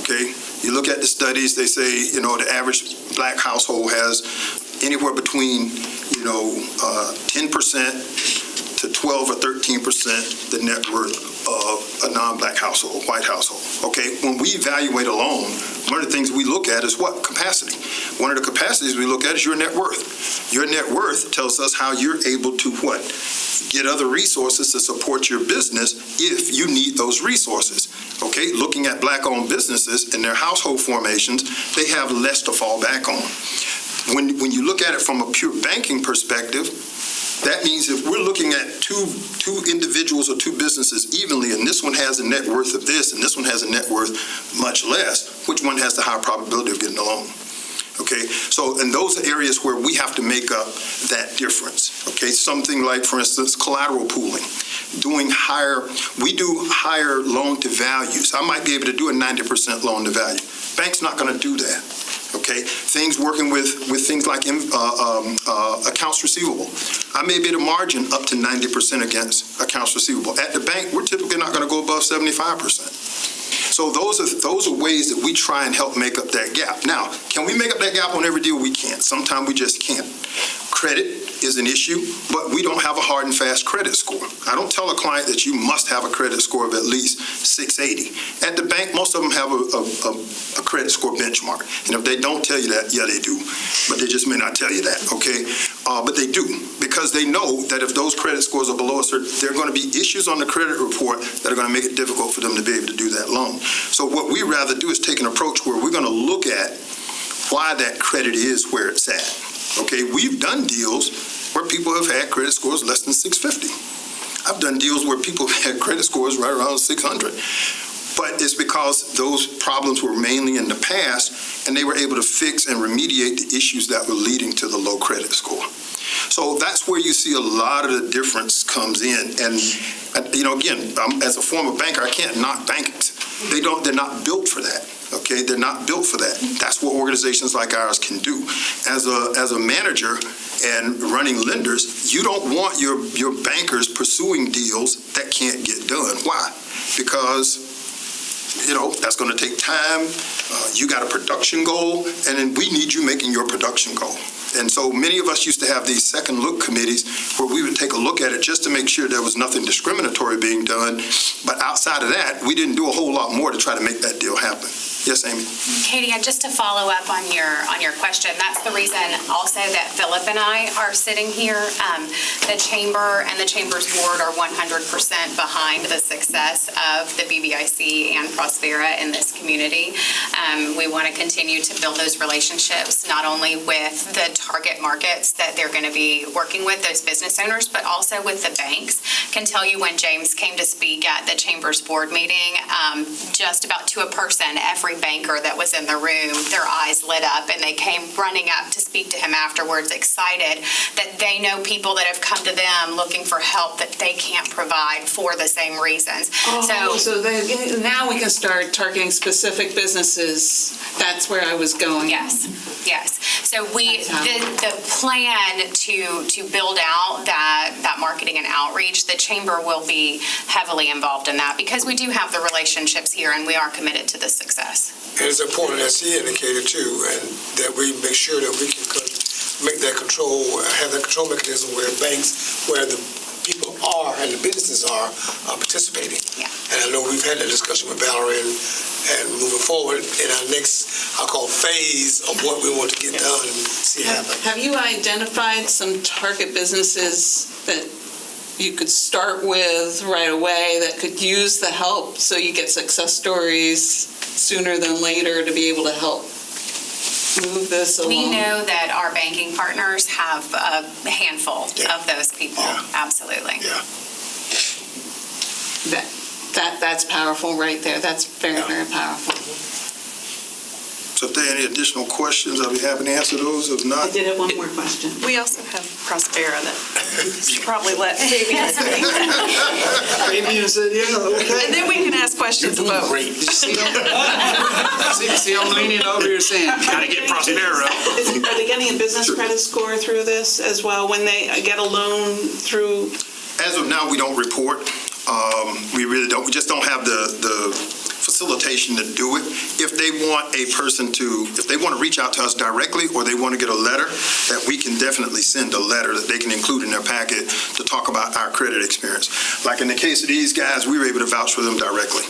okay? You look at the studies, they say, you know, the average Black household has anywhere between, you know, 10% to 12 or 13% the net worth of a non-Black household, white household, okay? When we evaluate a loan, one of the things we look at is what? Capacity. One of the capacities we look at is your net worth. Your net worth tells us how you're able to what? get other resources to support your business if you need those resources. Okay, looking at Black-owned businesses and their household formations, they have less to fall back on. When you look at it from a pure banking perspective, that means if we're looking at two individuals or two businesses evenly, and this one has a net worth of this, and this one has a net worth much less, which one has the higher probability of getting a loan? Okay, so in those areas where we have to make up that difference, okay, something like, for instance, collateral pooling, we do higher loan to values. I might be able to do a 90% loan to value. Bank's not going to do that. Okay, things working with things like accounts receivable. I may be at a margin up to 90% against accounts receivable. At the bank, we're typically not going to go above 75%. So those are ways that we try and help make up that gap. Now, can we make up that gap on every deal? We can't. Sometimes we just can't. Credit is an issue, but we don't have a hard and fast credit score. I don't tell a client that you must have a credit score of at least 680. At the bank, most of them have a credit score benchmark. And if they don't tell you that, yeah, they do. But they just may not tell you that, okay? But they do, because they know that if those credit scores are below a certain, there are going to be issues on the credit report that are going to make it difficult for them to be able to do that loan. So what we rather do is take an approach where we're going to look at why that credit is where it's at. Okay, we've done deals where people have had credit scores less than 650. I've done deals where people have had credit scores right around 600. But it's because those problems were mainly in the past, and they were able to fix and remediate the issues that were leading to the low credit score. So that's where you see a lot of the difference comes in. And, again, as a former banker, I can't knock bankers. They're not built for that. Okay, they're not built for that. That's what organizations like ours can do. As a manager and running lenders, you don't want your bankers pursuing deals that can't get done. Why? Because that's going to take time. You got a production goal, and then we need you making your production goal. And so many of us used to have these second look committees where we would take a look at it just to make sure there was nothing discriminatory being done. But outside of that, we didn't do a whole lot more to try to make that deal happen. Yes, Amy? Katie, just to follow up on your question, that's the reason also that Philip and I are sitting here. The Chamber and the Chamber's board are 100% behind the success of the BBIC and Prospera in this community. We want to continue to build those relationships, not only with the target markets that they're going to be working with, those business owners, but also with the banks. Can tell you when James came to speak at the Chamber's board meeting, just about to a person, every banker that was in the room, their eyes lit up, and they came running up to speak to him afterwards, excited that they know people that have come to them looking for help that they can't provide for the same reasons. Now we can start targeting specific businesses. That's where I was going. Yes. So the plan to build out that marketing and outreach, the Chamber will be heavily involved in that because we do have the relationships here and we are committed to the success. And it's important, as he indicated too, and that we make sure that we can make that control, have that control mechanism where banks, where the people are and the businesses are participating. Yeah. And I know we've had that discussion with Valerie and moving forward in our next, I'll call phase of what we want to get done and see happen. Have you identified some target businesses that you could start with right away that could use the help so you get success stories sooner than later to be able to help move this along? We know that our banking partners have a handful of those people. Yeah. Absolutely. Yeah. That's powerful right there. That's very, very powerful. So if there are any additional questions, I'll be happy to answer those. If not, I did have one more question. We also have Prospera that should probably let Fabian speak. Fabian said, yeah, okay. And then we can ask questions of both. Great. See, I'm leaning over here saying, Gotta get Prospera. Are they getting a business credit score through this as well when they get a loan through? As of now, we don't report. We really don't. We just don't have the facilitation to do it. If they want if they want to reach out to us directly or they want to get a letter, that we can definitely send a letter that they can include in their packet to talk about our credit experience. Like in the case of these guys, we were able to vouch for them directly.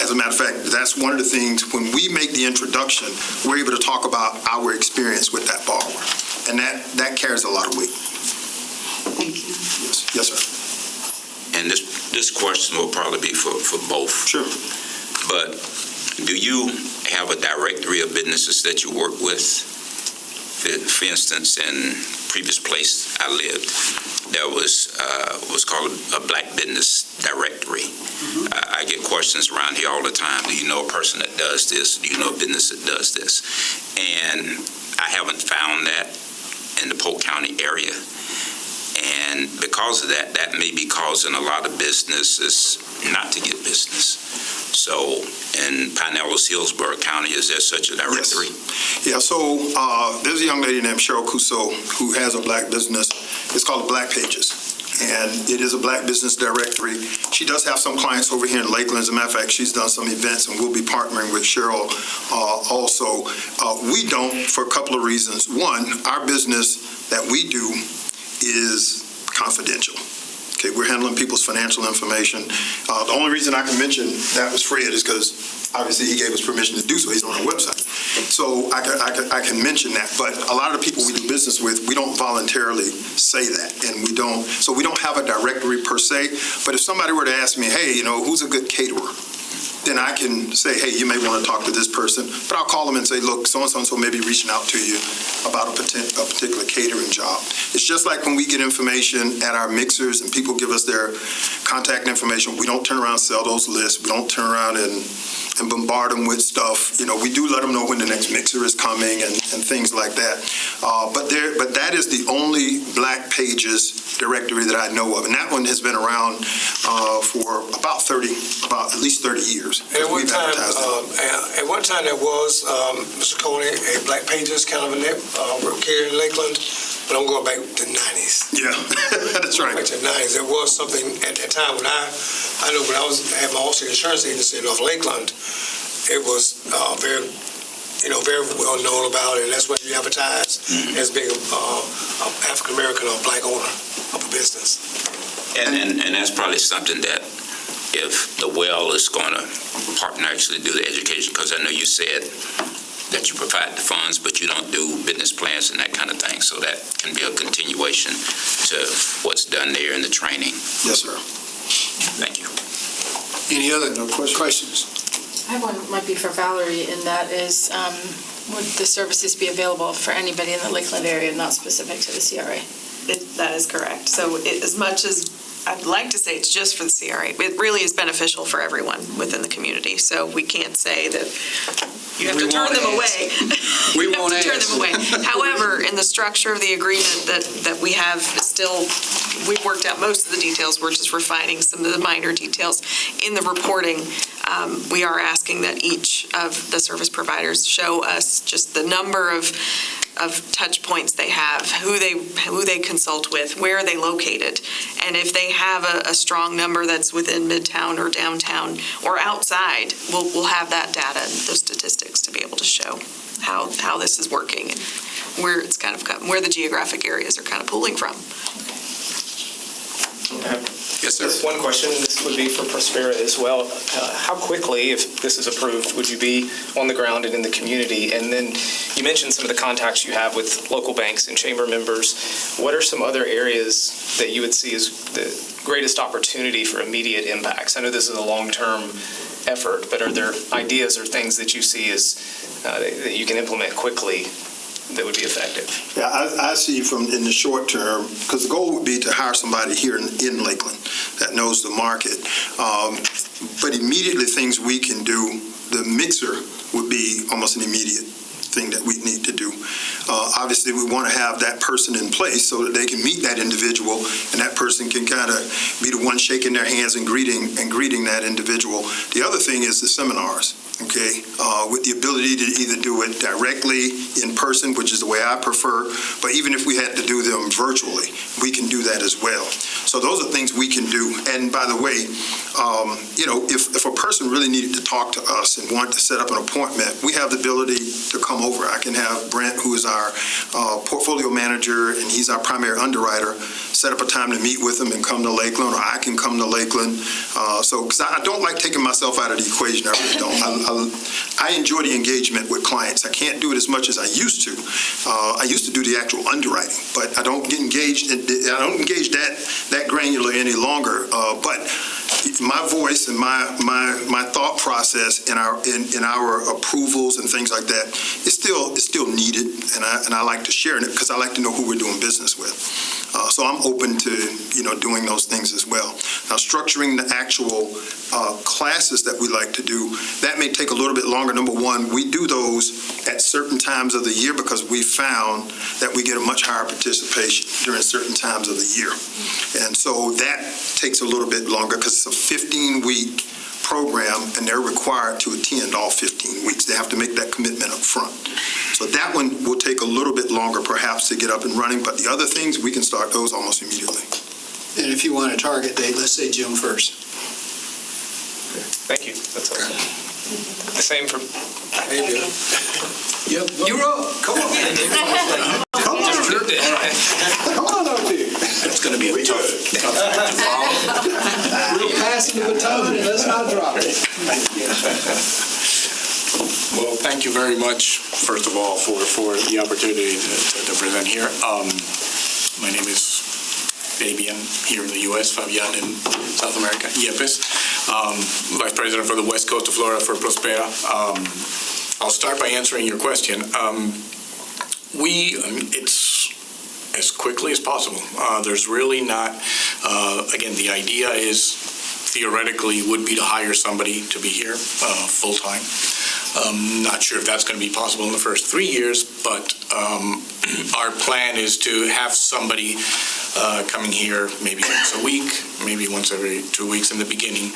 As a matter of fact, that's one of the things, when we make the introduction, we're able to talk about our experience with that borrower. And that carries a lot of weight. Thank you. Yes, sir. and this question will probably be for both. Sure. But do you have a directory of businesses that you work with? For instance, in previous place I lived, there was called a Black Business Directory. I get questions around here all the time. Do you know a person that does this? Do you know a business that does this? And I haven't found that in the Polk County area. And because of that, that may be causing a lot of businesses not to get business. So in Pinellas, Hillsborough County, is there such a directory? Yes. Yeah, so there's a young lady named Cheryl Cousseau who has a black business. It's called the Black Pages. And it is a black business directory. She does have some clients over here in Lakeland. As a matter of fact, she's done some events, and we'll be partnering with Cheryl also. We don't, for a couple of reasons. One, our business that we do is confidential. Okay, we're handling people's financial information. The only reason I can mention that was Fred is because obviously he gave us permission to do so. He's on our website. So I can mention that. But a lot of the people we do business with, we don't voluntarily say that. And we don't have a directory per se. But if somebody were to ask me, hey, who's a good caterer? Then I can say, hey, you may want to talk to this person. But I'll call them and say, look, so-and-so may be reaching out to you about a particular catering job. It's just like when we get information at our mixers and people give us their contact information, we don't turn around and sell those lists. We don't turn around and bombard them with stuff. We do let them know when the next mixer is coming and things like that. But that is the only Black Pages directory that I know of. And that one has been around for about at least 30 years. At one time there was, Mr. Coney, a Black Pages kind of a net here in Lakeland, but I'm going back to the 90s. Yeah, that's right. Back to the 90s. There was something at that time when I know when I had my Allstate Insurance Agency in North Lakeland, it was very well known about it, and that's what you advertise as being an African American or Black owner of a business. And that's probably something that if the well is going to partner actually do the education, because I know you said that you provide the funds, but you don't do business plans and that kind of thing. So that can be a continuation to what's done there in the training. Yes, sir. Thank you. Any other questions? I have one, might be for Valerie, and that is, would the services be available for anybody in the Lakeland area, not specific to the CRA? That is correct. So as much as I'd like to say it's just for the CRA, it really is beneficial for everyone within the community. So we can't say that you have to turn them away. We won't ask. Turn them away. However, in the structure of the agreement that we have still, we've worked out most of the details. We're just refining some of the minor details. In the reporting, we are asking that each of the service providers show us just the number of touch points they have, who they consult with, where are they located, and if they have a strong number that's within Midtown or downtown or outside, we'll have that data and those statistics to be able to show how this is working and where it's kind of where the geographic areas are kind of pulling from. Yes, sir. One question, and this would be for Prospera as well. How quickly, if this is approved, would you be on the ground and in the community? And then you mentioned some of the contacts you have with local banks and chamber members. What are some other areas that you would see as the greatest opportunity for immediate impacts? I know this is a long-term effort, but are there ideas or things that you see as that you can implement quickly that would be effective? Yeah, I see in the short term, because the goal would be to hire somebody here in Lakeland that knows the market. But immediately things we can do, the mixer would be almost an immediate thing that we need to do. Obviously, we want to have that person in place so that they can meet that individual, and that person can kind of be the one shaking their hands and greeting that individual. The other thing is the seminars. Okay, with the ability to either do it directly in person, which is the way I prefer, but even if we had to do them virtually, we can do that as well. So those are things we can do. And by the way, if a person really needed to talk to us and wanted to set up an appointment, we have the ability to come come over. I can have Brent, who is our portfolio manager, and he's our primary underwriter, set up a time to meet with him and come to Lakeland, or I can come to Lakeland. Because I don't like taking myself out of the equation. I really don't. I enjoy the engagement with clients. I can't do it as much as I used to. I used to do the actual underwriting, but I don't get engaged. I don't engage that granular any longer. But my voice and my thought process in our approvals and things like that is still needed, and I like to share it because I like to know who we're doing business with. So I'm open to doing those things as well. Now, structuring the actual classes that we like to do, that may take a little bit longer. Number one, we do those at certain times of the year because we found that we get a much higher participation during certain times of the year. And so that takes a little bit longer because it's a 15-week program, and they're required to attend all 15 weeks. They have to make that commitment up front. So that one will take a little bit longer perhaps to get up and running, but the other things, we can start those almost immediately. And if you want a target date, let's say June 1st. Thank you. That's all. The same for... Maybe. Yep. You're up. Come on. Come on. Come on up here. It's going to be a tough to follow. We're passing the baton, and let's not drop it. Well, thank you very much, first of all, for the opportunity to present here. My name is Fabian here in the U.S., Fabian in South America, Yepes, Vice President for the West Coast of Florida for Prospera. I'll start by answering your question. It's as quickly as possible. There's really not, again, the idea is theoretically would be to hire somebody to be here full-time. Not sure if that's going to be possible in the first 3 years, but our plan is to have somebody coming here maybe once a week, maybe once every 2 weeks in the beginning.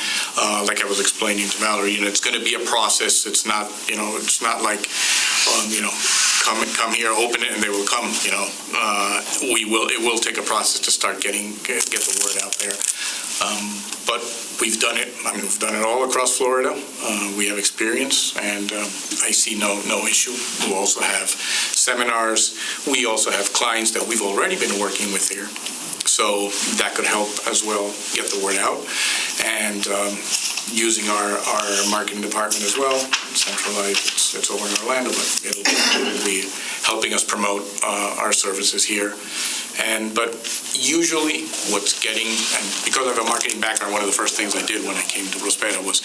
Like I was explaining to Valerie, it's going to be a process. It's not, it's not like, come here, open it, and they will come. It will take a process to start get the word out there. But we've done it. We've done it all across Florida. We have experience, and I see no issue. We'll also have seminars. We also have clients that we've already been working with here, so that could help as well get the word out. And using our marketing department as well, centralized. It's over in Orlando, but it'll be helping us promote our services here. But usually what's getting, and because I have a marketing background, one of the first things I did when I came to Prospera was,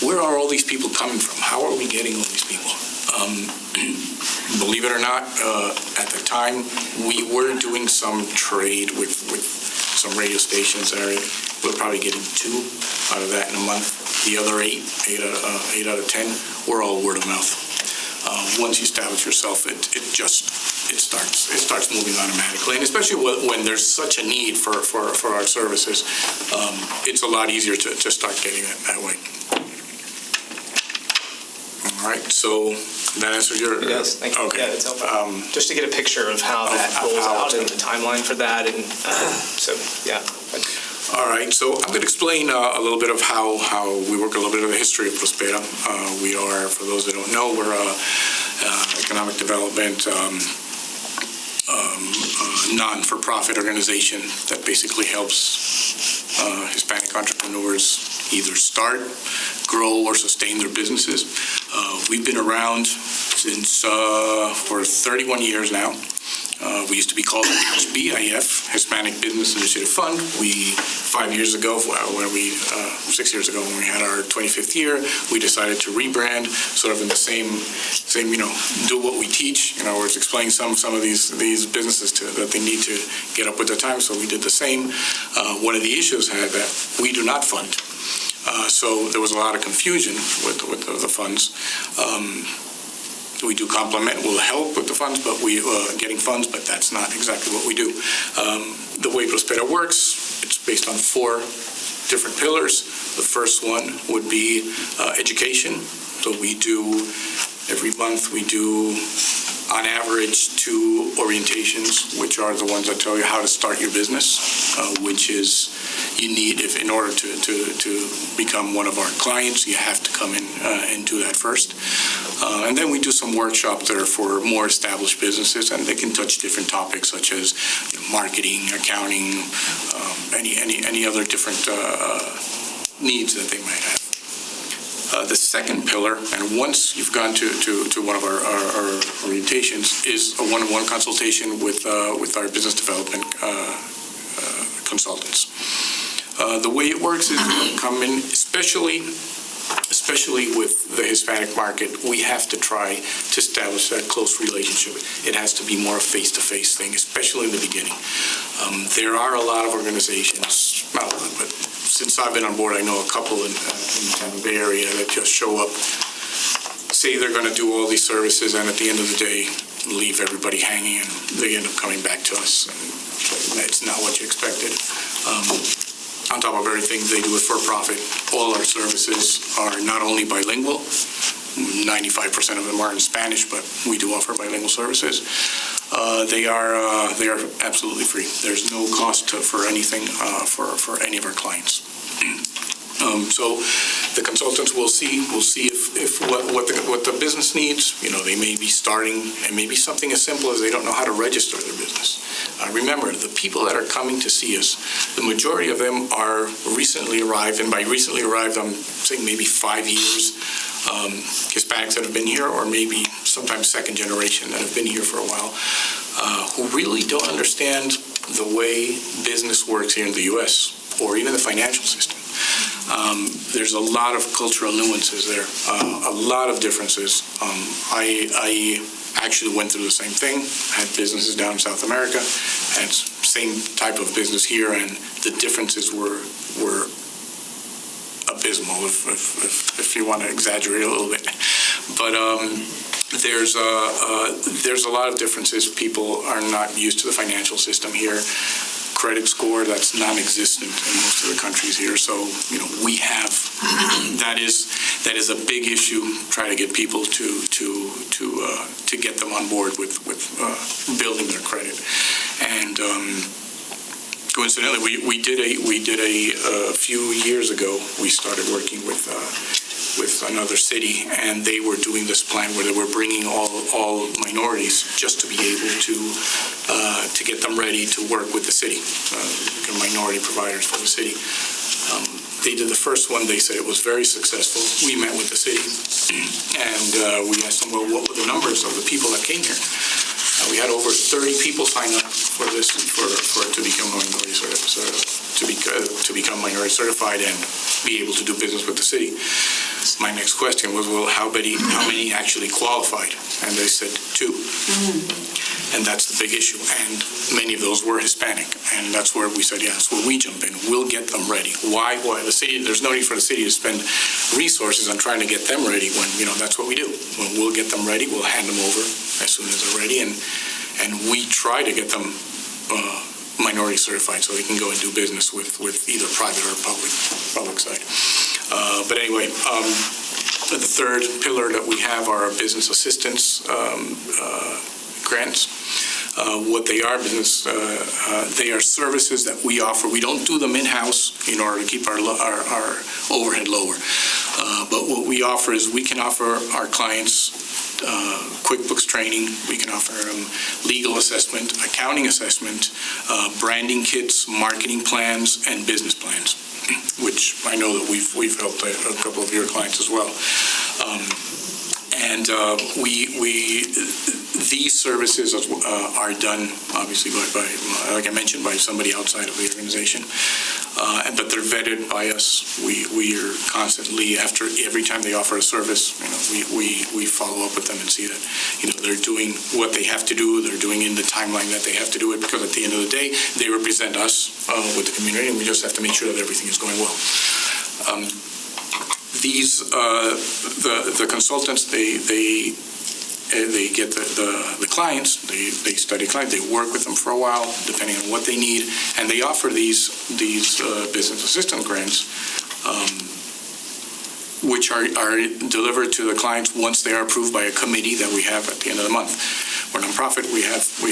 where are all these people coming from? How are we getting all these people? Believe it or not, at the time, we were doing some trade with some radio stations. We're probably getting 2 out of that in a month. The other 8 out of 10, were all word of mouth. Once you establish yourself, it starts moving automatically, and especially when there's such a need for our services, it's a lot easier to start getting it that way. All right, so that answers your... Yes, thank you. Okay. Yeah, it's helpful. Just to get a picture of how that rolls out and the timeline for that, and so, yeah. All right, so I'm going to explain a little bit of how we work, a little bit of the history of Prospera. We are, for those that don't know, we're economic development non-for-profit organization that basically helps Hispanic entrepreneurs either start, grow, or sustain their businesses. We've been around since for 31 years now. We used to be called HBIF, Hispanic Business Initiative Fund. 6 years ago, when we had our 25th year, we decided to rebrand, sort of in the same, do what we teach. In other words, explain some of these businesses that they need to get up with the time. So we did the same. One of the issues had that we do not fund. So there was a lot of confusion with the funds. We do complement, we'll help with the funds, but we getting funds, but that's not exactly what we do. The way Prospera works, it's based on 4 different pillars. The first one would be education. So we do, every month we do, on average, 2 orientations, which are the ones that tell you how to start your business, which is you need, if in order to become one of our clients, you have to come in and do that first. And then we do some workshops that are for more established businesses, and they can touch different topics such as marketing, accounting, any other different needs that they might have. The second pillar, and once you've gone to one of our orientations, is a one-on-one consultation with our business development consultants. The way it works is you come in, especially with the Hispanic market, we have to try to establish that close relationship. It has to be more a face-to-face thing, especially in the beginning. There are a lot of organizations, not a lot, but since I've been on board, I know a couple in the Tampa Bay area that just show up, say they're going to do all these services, and at the end of the day, leave everybody hanging, and they end up coming back to us. And it's not what you expected. On top of everything, they do it for profit. All our services are not only bilingual, 95% of them are in Spanish, but we do offer bilingual services. They are absolutely free. There's no cost for anything for any of our clients. So the consultants will see if what the business needs. They may be starting, and maybe something as simple as they don't know how to register their business. Remember, the people that are coming to see us, the majority of them are recently arrived, and by recently arrived, I'm saying maybe 5 years. Hispanics that have been here, or maybe sometimes second generation that have been here for a while, who really don't understand the way business works here in the U.S. or even the financial system. There's a lot of cultural nuances there, a lot of differences. I actually went through the same thing, had businesses down in South America, had same type of business here, and the differences were abysmal, if you want to exaggerate a little bit. But there's a lot of differences. People are not used to the financial system here. Credit score, that's non-existent in most of the countries here. So, we have that is a big issue. Try to get people to get them on board with building their credit. And coincidentally, we did a few years ago. We started working with another city, and they were doing this plan where they were bringing all minorities just to be able to get them ready to work with the city, minority providers for the city. They did the first one. They said it was very successful. We met with the city, and we asked them, well, what were the numbers of the people that came here? We had over 30 people sign up for this, for it to become minority to become minority certified and be able to do business with the city. My next question was, well, how many actually qualified? And they said 2. And that's the big issue. And many of those were Hispanic. And that's where we said, yeah, that's where we jump in. We'll get them ready. Why? The city, there's no need for the city to spend resources on trying to get them ready when, that's what we do. When we'll get them ready, we'll hand them over as soon as they're ready. And we try to get them minority certified so they can go and do business with either private or public side. But anyway, the third pillar that we have are business assistance grants. What they are, they are services that we offer. We don't do them in-house in order to keep our overhead lower. But what we offer is we can offer our clients QuickBooks training. We can offer them legal assessment, accounting assessment, branding kits, marketing plans, and business plans, which I know that we've helped a couple of your clients as well. And these services are done, obviously, by, like I mentioned, by somebody outside of the organization. But they're vetted by us. We are constantly, after every time they offer a service, we follow up with them and see that, they're doing what they have to do. They're doing in the timeline that they have to do it, because at the end of the day, they represent us with the community, and we just have to make sure that everything is going well. The consultants, they get the clients, they study clients, they work with them for a while, depending on what they need, and they offer these business assistance grants, which are delivered to the clients once they are approved by a committee that we have at the end of the month. we're a nonprofit. We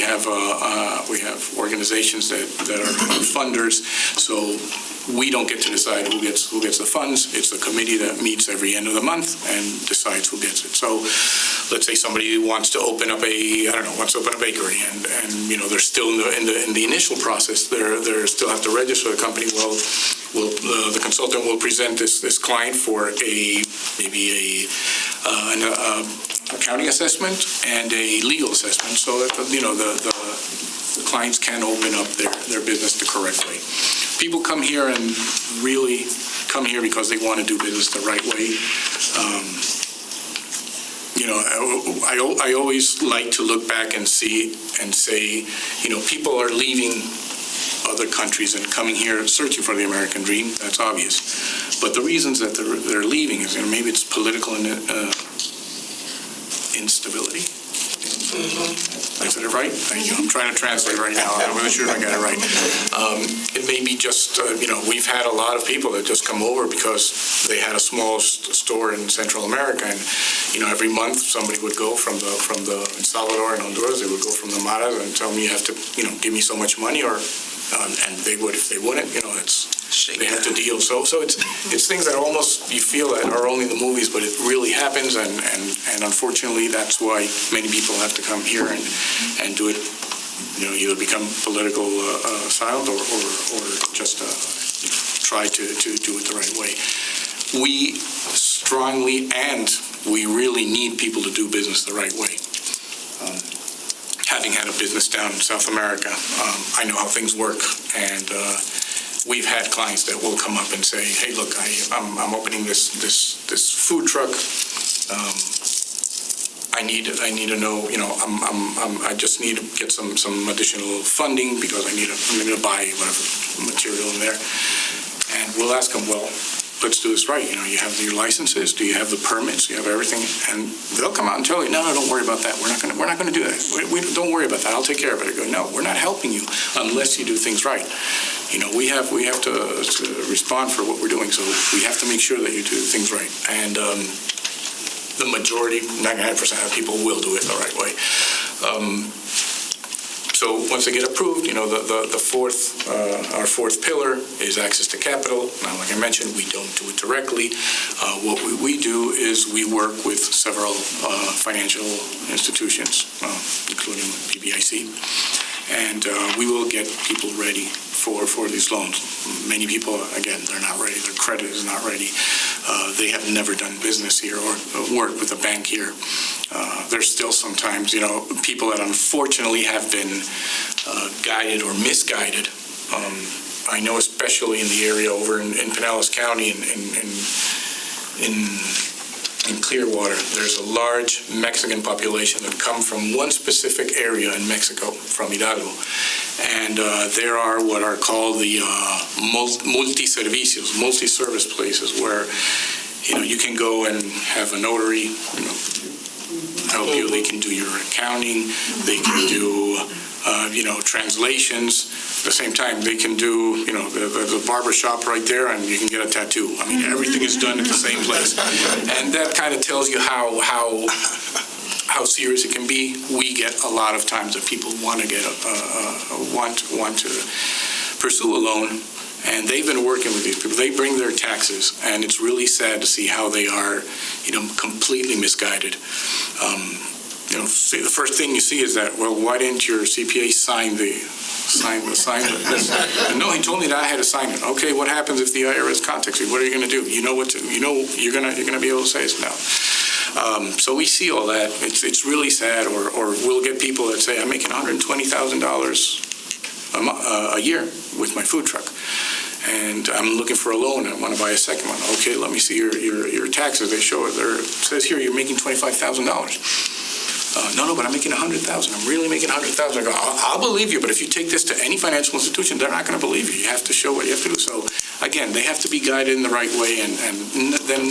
have organizations that are funders. So we don't get to decide who gets the funds. It's a committee that meets every end of the month and decides who gets it. So let's say somebody wants to open up a bakery, and they're still in the initial process. They still have to register the company. Well, the consultant will present this client for maybe an accounting assessment and a legal assessment, so that the clients can open up their business the correct way. People come here and really come here because they want to do business the right way. I always like to look back and see and say, people are leaving other countries and coming here searching for the American dream. That's obvious. But the reasons that they're leaving is, maybe it's political instability. I said it right? Thank you. I'm trying to translate right now. I'm not sure if I got it right. It may be just, we've had a lot of people that just come over because they had a small store in Central America, and, every month somebody would go from the in Salvador and Honduras, they would go from the Maras and tell me, you have to, give me so much money, or, and they would, if they wouldn't, they have to deal. So it's things that almost you feel that are only in the movies, but it really happens, and unfortunately that's why many people have to come here and do it. Either become political asylum or just try to do it the right way. We strongly and we really need people to do business the right way. Having had a business down in South America, I know how things work, and we've had clients that will come up and say, "Hey, look, I'm opening this food truck. I need to know, I just need to get some additional funding because I'm going to buy whatever material in there." And we'll ask them, "Well, let's do this right. You have your licenses. Do you have the permits? Do you have everything?" And they'll come out and tell you, "No, don't worry about that. We're not going to do that. We don't worry about that. I'll take care of it." I go, "No, we're not helping you unless you do things right. We have to respond for what we're doing. So we have to make sure that you do things right." And the majority, 99% of people will do it the right way. So once they get approved, our fourth pillar is access to capital. Now, like I mentioned, we don't do it directly. What we do is we work with several financial institutions, including PBIC, and we will get people ready for these loans. Many people, again, they're not ready. Their credit is not ready. They have never done business here or worked with a bank here. There's still sometimes, people that unfortunately have been guided or misguided. I know especially in the area over in Pinellas County in Clearwater, there's a large Mexican population that come from one specific area in Mexico, from Hidalgo. And there are what are called the multi-servicios, multi-service places, where you can go and have a notary help you. They can do your accounting. They can do translations. At the same time, they can do there's a barber shop right there, and you can get a tattoo. I mean, everything is done at the same place, and that kind of tells you how serious it can be. We get a lot of times that people want to want to pursue a loan, and they've been working with these people. They bring their taxes, and it's really sad to see how they are, completely misguided. The first thing you see is that, well, why didn't your CPA sign this? No, he told me that I had to sign it. Okay, what happens if the IRS contacts you? What are you going to do? You're going to be able to say no. So we see all that. It's really sad. Or we'll get people that say, "I'm making $120,000 a year with my food truck, and I'm looking for a loan. I want to buy a second one." Okay, let me see your taxes. They show it. It says here you're making $25,000. No, but I'm making $100,000. I'm really making $100,000. I go, I'll believe you, but if you take this to any financial institution, they're not going to believe you. You have to show what you have to do. So, again, they have to be guided in the right way, and then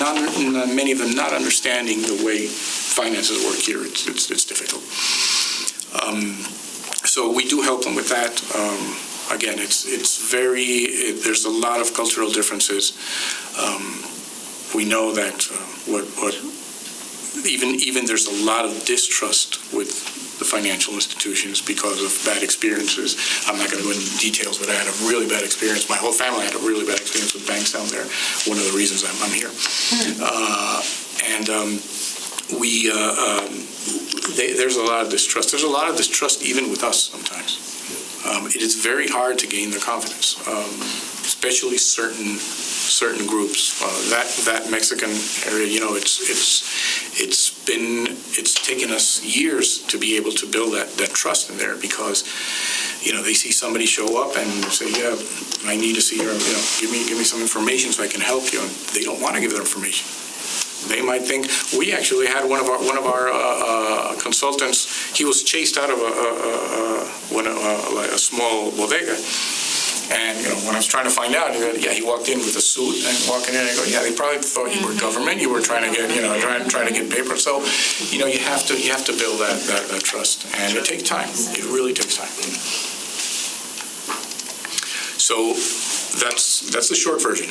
many of them not understanding the way finances work here. It's difficult. So we do help them with that. Again, there's a lot of cultural differences. We know that what even there's a lot of distrust with the financial institutions because of bad experiences. I'm not going to go into details, but I had a really bad experience. My whole family had a really bad experience with banks down there. One of the reasons I'm here. There's a lot of distrust. There's a lot of distrust even with us sometimes. It is very hard to gain their confidence, especially certain groups. That Mexican area, it's taken us years to be able to build that trust in there because, they see somebody show up and say, yeah, I need to see your, give me some information so I can help you. And they don't want to give their information. They might think, we actually had one of our consultants, he was chased out of a small bodega. And, when I was trying to find out, he walked in with a suit and walking in and I go, yeah, they probably thought you were government, you were trying to get, trying to get paper. So, you have to build that trust. And it takes time. It really takes time. So that's the short version.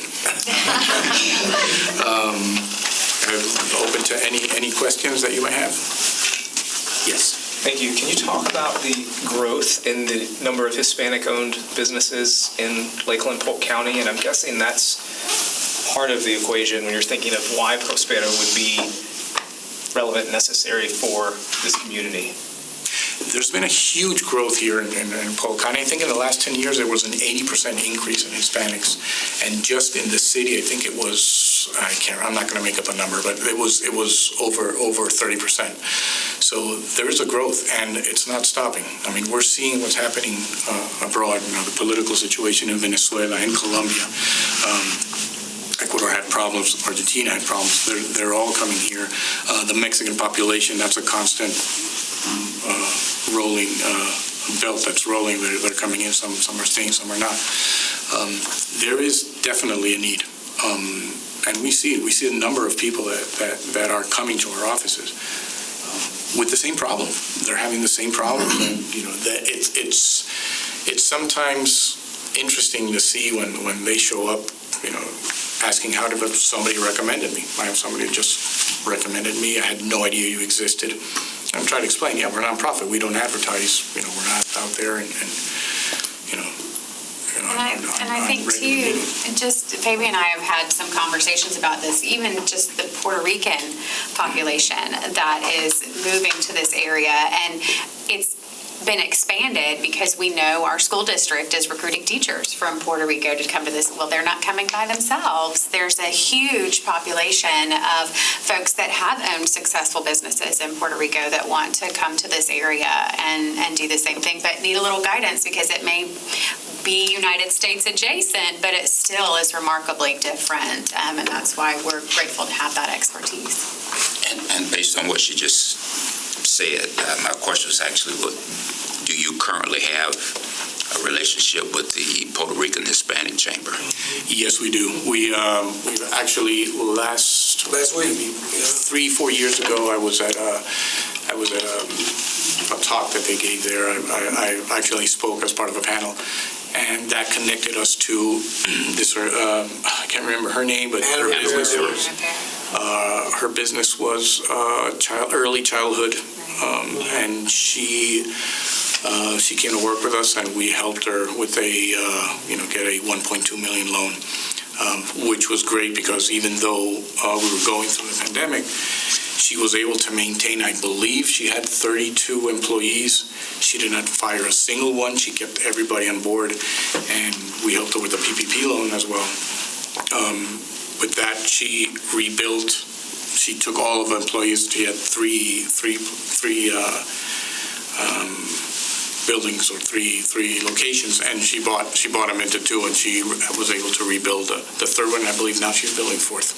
I'm open to any questions that you might have. Yes. Thank you. Can you talk about the growth in the number of Hispanic-owned businesses in Lakeland, Polk County? And I'm guessing that's part of the equation when you're thinking of why Prospero would be relevant and necessary for this community. There's been a huge growth here in Polk County. I think in the last 10 years, there was an 80% increase in Hispanics. And just in the city, I think it was, I'm not going to make up a number, but it was over 30%. So there is a growth, and it's not stopping. I mean, we're seeing what's happening abroad, the political situation in Venezuela and Colombia. Ecuador had problems, Argentina had problems. They're all coming here. The Mexican population, that's a constant rolling belt that's rolling. They're coming in. Some are staying, some are not. There is definitely a need, and we see a number of people that are coming to our offices with the same problem. They're having the same problem, and that it's sometimes interesting to see when they show up, asking how did somebody recommended me. I have somebody who just recommended me. I had no idea you existed. I'm trying to explain, we're a nonprofit. We don't advertise, we're not out there and I think too, just Fabi and I have had some conversations about this, even just the Puerto Rican population that is moving to this area, and it's been expanded because we know our school district is recruiting teachers from Puerto Rico to come to this. Well, they're not coming by themselves. There's a huge population of folks that have owned successful businesses in Puerto Rico that want to come to this area and do the same thing, but need a little guidance because it may be United States adjacent, but it still is remarkably different, and that's why we're grateful to have that expertise. And based on what she just said, my question was actually, do you currently have a relationship with the Puerto Rican Hispanic Chamber? Yes, we do. We've actually last week, 3-4 years ago, I was at a talk that they gave there. I actually spoke as part of a panel, and that connected us to this. I can't remember her name, but her business was early childhood, and she came to work with us, and we helped her with get a $1.2 million loan, which was great because even though we were going through the pandemic, she was able to maintain, I believe she had 32 employees. She did not fire a single one. She kept everybody on board, and we helped her with the PPP loan as well. With that, she rebuilt. She took all of the employees. She had three buildings or three locations, and she bought them into two, and she was able to rebuild the third one. I believe now she's building fourth.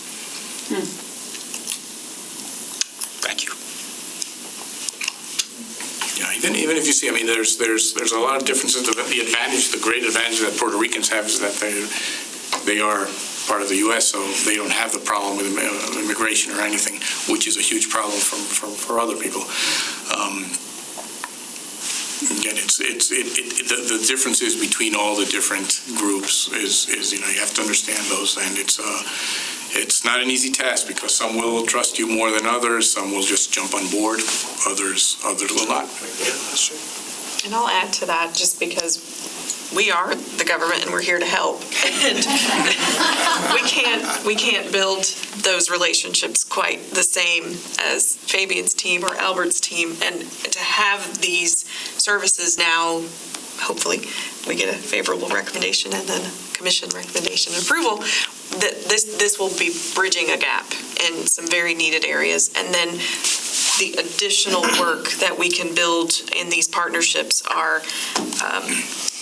Thank you. Yeah, even if you see, I mean, there's a lot of differences. The great advantage that Puerto Ricans have is that they are part of the U.S., so they don't have the problem with immigration or anything, which is a huge problem for other people. Again, the differences between all the different groups is you have to understand those, and It's not an easy task because some will trust you more than others, some will just jump on board, others will not. And I'll add to that just because we are the government and we're here to help. And we can't build those relationships quite the same as Fabian's team or Albert's team. And to have these services now, hopefully we get a favorable recommendation and then commission recommendation and approval, that this will be bridging a gap in some very needed areas. And then the additional work that we can build in these partnerships are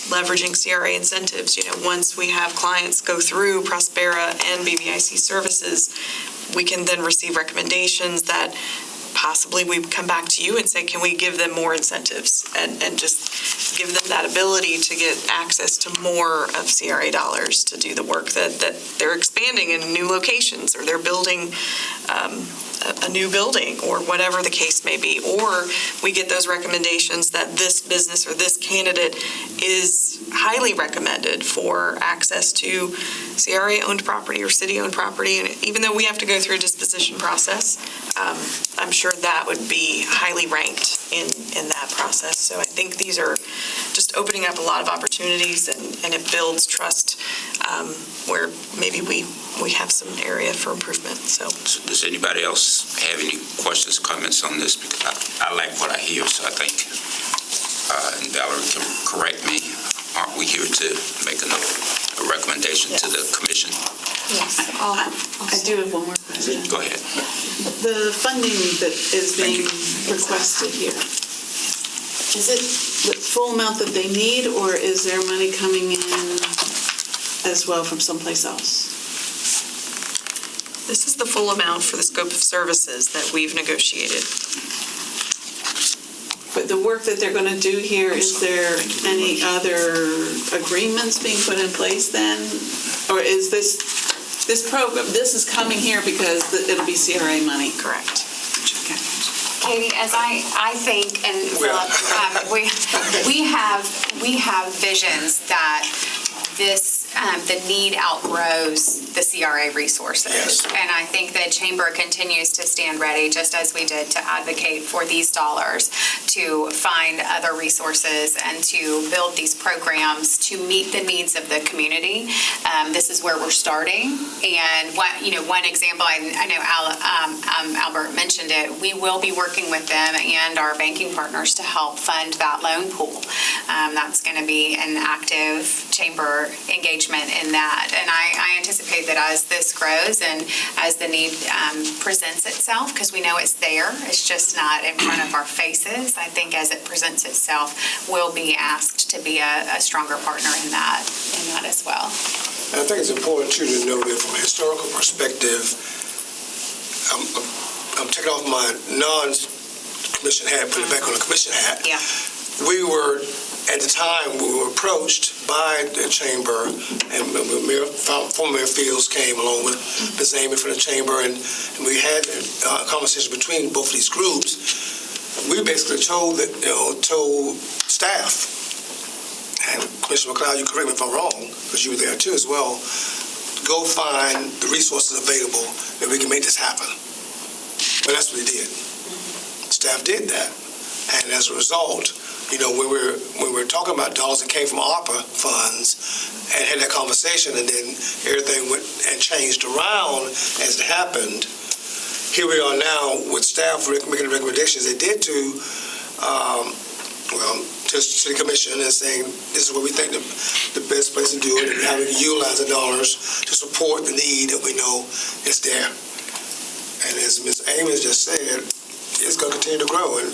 leveraging CRA incentives. Once we have clients go through Prospera and BBIC services, we can then receive recommendations that possibly we come back to you and say, can we give them more incentives and just give them that ability to get access to more of CRA dollars to do the work that they're expanding in new locations, or they're building a new building, or whatever the case may be. Or we get those recommendations that this business or this candidate is highly recommended for access to CRA-owned property or city-owned property. And even though we have to go through a disposition process, I'm sure that would be highly ranked in that process. So I think these are just opening up a lot of opportunities, and it builds trust where maybe we have some area for improvement. So does anybody else have any questions, comments on this? Because I like what I hear, so I think, and Valerie can correct me, aren't we here to make a recommendation to the commission? Yes. I do have one more question. Go ahead. The funding that is being requested here, is it the full amount that they need, or is there money coming in as well from someplace else? this is the full amount for the scope of services that we've negotiated. But the work that they're going to do here, is there any other agreements being put in place then? Or is this program, this is coming here because it'll be CRA money? Correct. Katie, as I think, and Philip, we have visions that the need outgrows the CRA resources. Yes. And I think the Chamber continues to stand ready, just as we did, to advocate for these dollars, to find other resources and to build these programs to meet the needs of the community. This is where we're starting. And one example, I know Albert mentioned it, we will be working with them and our banking partners to help fund that loan pool. That's going to be an active Chamber engagement in that. And I anticipate that as this grows and as the need presents itself, because we know it's there, it's just not in front of our faces, I think as it presents itself, we'll be asked to be a stronger partner in that as well. I think it's important too to know that from a historical perspective, I'm taking off my non-commission hat, putting it back on the commission hat. Yeah. We were, at the time, we were approached by the Chamber, and former Mayor Fields came along with Ms. Amy from the Chamber, and we had a conversation between both of these groups. We basically told staff, and Commissioner McLeod, you correct me if I'm wrong, because you were there too as well, go find the resources available that we can make this happen. Well, that's what we did. Staff did that, and as a result, when we're talking about dollars that came from ARPA funds and had that conversation, and then everything went and changed around as it happened, here we are now with staff making the recommendations they did to the commission and saying, this is what we think the best place to do it, and how we can utilize the dollars to support the need that we know is there. And as Ms. Amy just said, it's going to continue to grow, and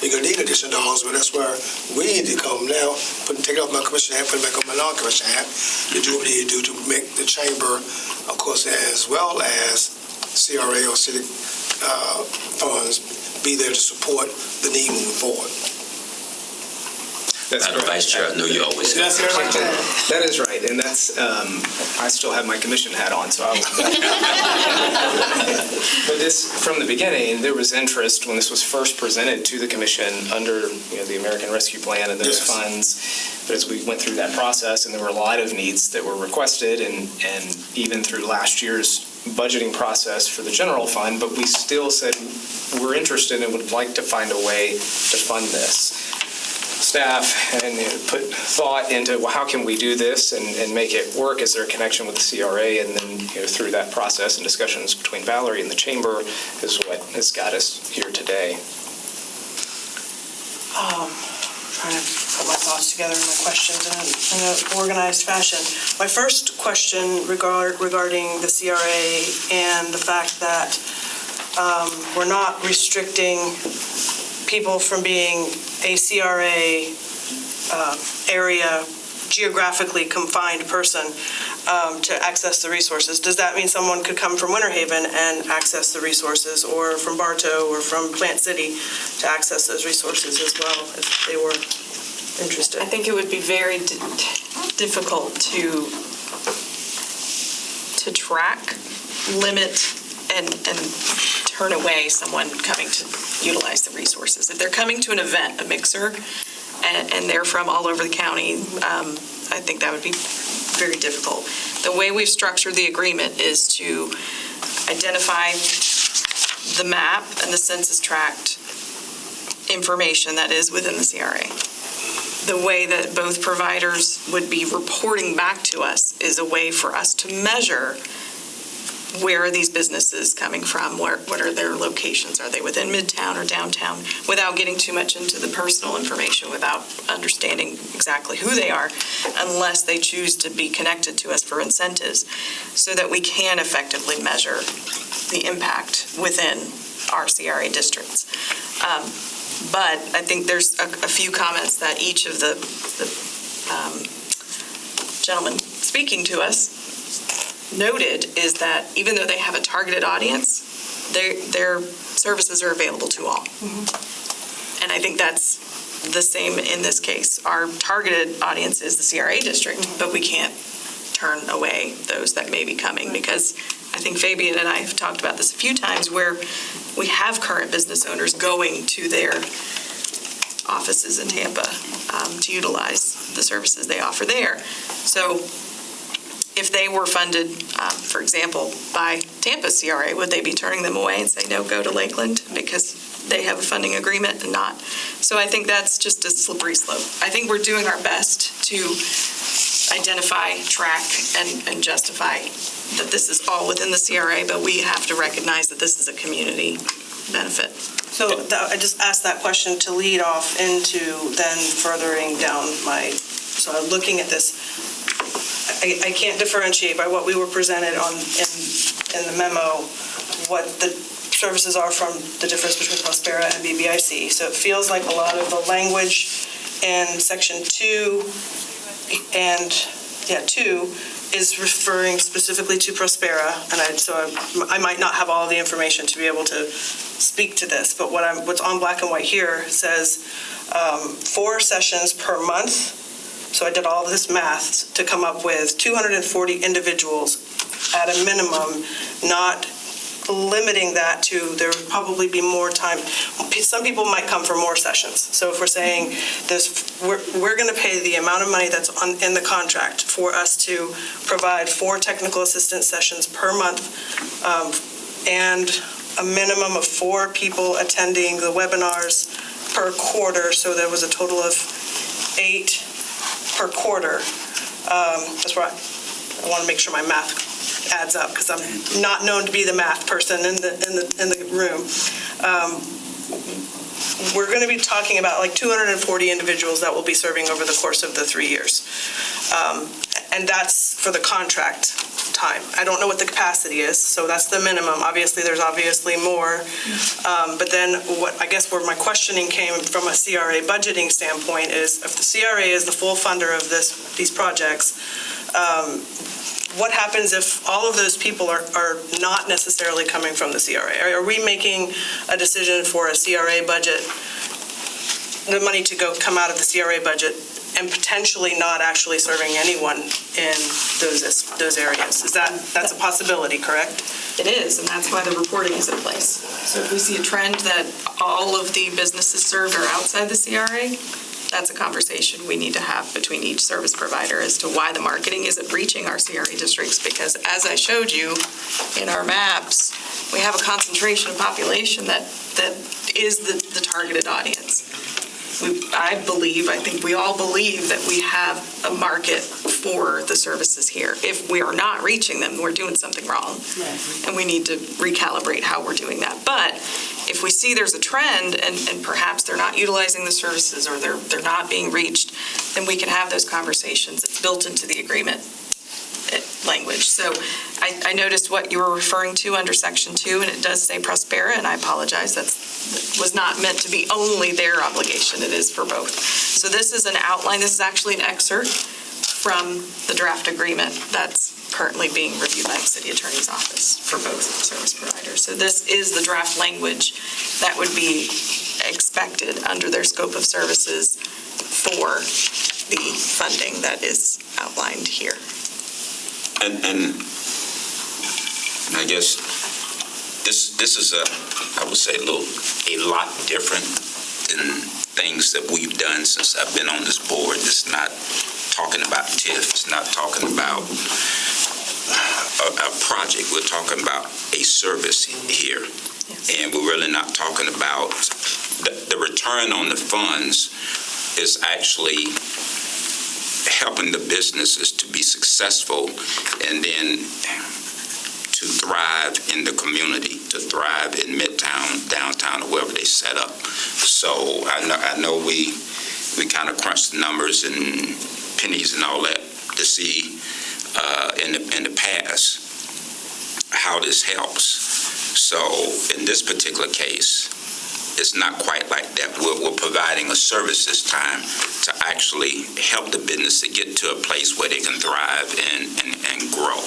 you're going to need additional dollars, but that's where we need to come now, take off my commission hat, put it back on my non-commission hat, to do what we need to do to make the Chamber, of course, as well as CRA or city funds, be there to support the need moving forward. That's Madam correct. Vice Chair, I know you always have. That is right, and that's, I still have my commission hat on, so I'll. But this, from the beginning, there was interest when this was first presented to the commission under, the American Rescue Plan and those funds. But as we went through that process, and there were a lot of needs that were requested, and even through last year's budgeting process for the general fund, but we still said we're interested and would like to find a way to fund this. Staff and put thought into, well, how can we do this and make it work? Is there a connection with the CRA? And then through that process and discussions between Valerie and the chamber is what has got us here today. Trying to put my thoughts together and my questions in an organized fashion. My first question regarding the CRA and the fact that we're not restricting people from being a CRA area geographically confined person to access the resources. Does that mean someone could come from Winter Haven and access the resources, or from Bartow or from Plant City to access those resources as well if they were interested? I think it would be very difficult to track, limit, and turn away someone coming to utilize the resources. If they're coming to an event, a mixer, and they're from all over the county, I think that would be very difficult. The way we've structured the agreement is to identify the map and the census tract information that is within the CRA. The way that both providers would be reporting back to us is a way for us to measure where are these businesses coming from, what are their locations, are they within Midtown or downtown, without getting too much into the personal information, without understanding exactly who they are, unless they choose to be connected to us for incentives, so that we can effectively measure the impact within our CRA districts. But I think there's a few comments that each of the gentlemen speaking to us noted is that even though they have a targeted audience, their services are available to all. And I think that's the same in this case. Our targeted audience is the CRA district, but we can't turn away those that may be coming, because I think Fabian and I have talked about this a few times, where we have current business owners going to their offices in Tampa to utilize the services they offer there. So if they were funded, for example, by Tampa CRA, would they be turning them away and say, no, go to Lakeland because they have a funding agreement and not? So I think that's just a slippery slope. I think we're doing our best to identify, track, and justify that this is all within the CRA, but we have to recognize that this is a community benefit. So I just asked that question to lead off into then furthering down so I'm looking at this. I can't differentiate by what we were presented in the memo what the services are from the difference between Prospera and BBIC. So it feels like a lot of the language in section 2 and 2 is referring specifically to Prospera, and so I might not have all the information to be able to speak to this, but what's on black and white here says 4 sessions per month. So I did all this math to come up with 240 individuals at a minimum, not limiting that to there would probably be more time. Some people might come for more sessions. So if we're saying this, we're going to pay the amount of money that's in the contract for us to provide 4 technical assistance sessions per month, and a minimum of 4 people attending the webinars per quarter. So there was a total of 8 per quarter. That's why I want to make sure my math adds up, because I'm not known to be the math person in the room. We're going to be talking about like 240 individuals that will be serving over the course of the 3 years. And that's for the contract time. I don't know what the capacity is, so that's the minimum. Obviously, there's more. But then where my questioning came from a CRA budgeting standpoint is, if the CRA is the full funder of these projects, what happens if all of those people are not necessarily coming from the CRA? Are we making a decision for a CRA budget, the money to come out of the CRA budget, and potentially not actually serving anyone in those areas? That's a possibility, correct? It is, and that's why the reporting is in place. So if we see a trend that all of the businesses served are outside the CRA, that's a conversation we need to have between each service provider as to why the marketing isn't reaching our CRA districts, because as I showed you in our maps, we have a concentration of population that is the targeted audience. I think we all believe that we have a market for the services here. If we are not reaching them, we're doing something wrong. And we need to recalibrate how we're doing that. But if we see there's a trend and perhaps they're not utilizing the services or they're not being reached, then we can have those conversations. It's built into the agreement language. So I noticed what you were referring to under Section 2, and it does say Prospera, and I apologize. That was not meant to be only their obligation. It is for both. So this is an outline. This is actually an excerpt from the draft agreement that's currently being reviewed by the City Attorney's Office for both service providers. So this is the draft language that would be expected under their scope of services for the funding that is outlined here. And I guess this is I would say a lot different than things that we've done since I've been on this board. It's not talking about TIF. It's not talking about a project. We're talking about a service here. Yes. And we're really not talking about the return on the funds is actually helping the businesses to be successful and then to thrive in the community, to thrive in Midtown, downtown, or wherever they set up. So I know we kind of crunch the numbers and pennies and all that to see in the past how this helps. So in this particular case, it's not quite like that. We're providing a service this time to actually help the business to get to a place where they can thrive and grow.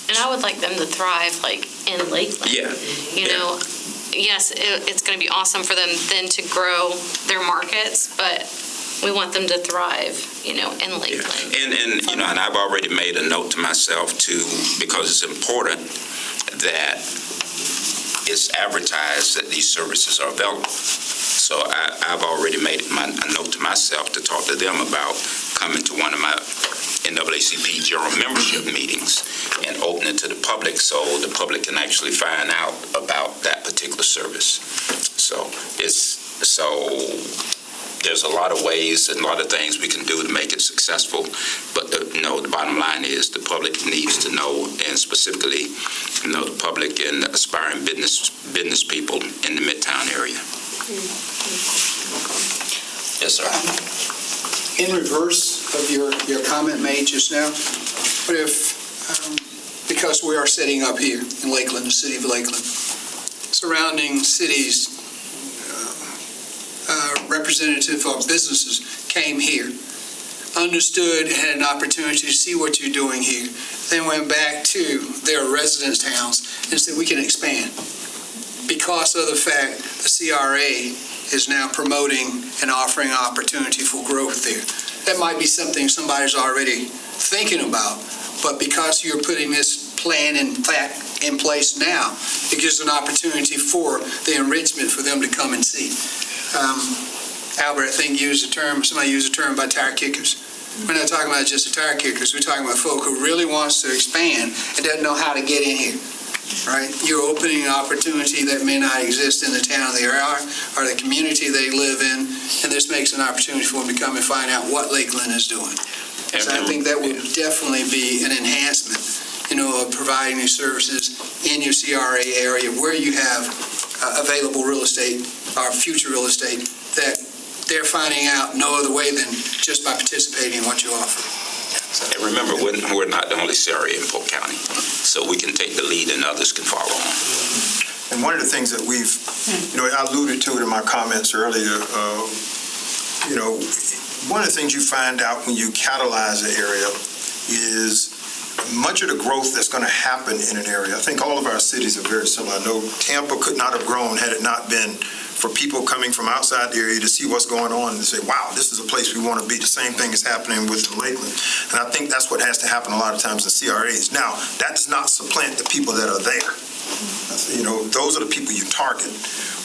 And I would like them to thrive, like, in Lakeland. Yeah. You know, yes, it's going to be awesome for them then to grow their markets, but we want them to thrive, in Lakeland. Yeah. And I've already made a note to myself, too, because it's important that it's advertised that these services are available. So I've already made a note to myself to talk to them about coming to one of my NAACP general membership meetings and open it to the public so the public can actually find out about that particular service. So there's a lot of ways and a lot of things we can do to make it successful, but the bottom line is the public needs to know, and specifically, the public and aspiring business people in the Midtown area. Yes, sir. In reverse of your comment made just now, what if, because we are setting up here in Lakeland, the city of Lakeland, surrounding cities, representative of businesses came here, understood and had an opportunity to see what you're doing here, then went back to their residence towns and said, we can expand. Because of the fact the CRA is now promoting and offering opportunity for growth there. That might be something somebody's already thinking about, but because you're putting this plan in place now, it gives an opportunity for the enrichment for them to come and see. Albert, I think, somebody used the term about tire kickers. We're not talking about just the tire kickers. We're talking about folk who really wants to expand and doesn't know how to get in here, right? You're opening an opportunity that may not exist in the town they are or the community they live in, and this makes an opportunity for them to come and find out what Lakeland is doing. So I think that would definitely be an enhancement, of providing these services in your CRA area where you have available real estate or future real estate that they're finding out no other way than just by participating in what you offer. And remember, we're not the only CRA in Polk County, so we can take the lead and others can follow on. And one of the things that we've, I alluded to it in my comments earlier, one of the things you find out when you catalyze an area is much of the growth that's going to happen in an area. I think all of our cities are very similar. I know Tampa could not have grown had it not been for people coming from outside the area to see what's going on and say, wow, this is a place we want to be. The same thing is happening with Lakeland. And I think that's what has to happen a lot of times in CRAs. Now, that does not supplant the people that are there. Those are the people you target.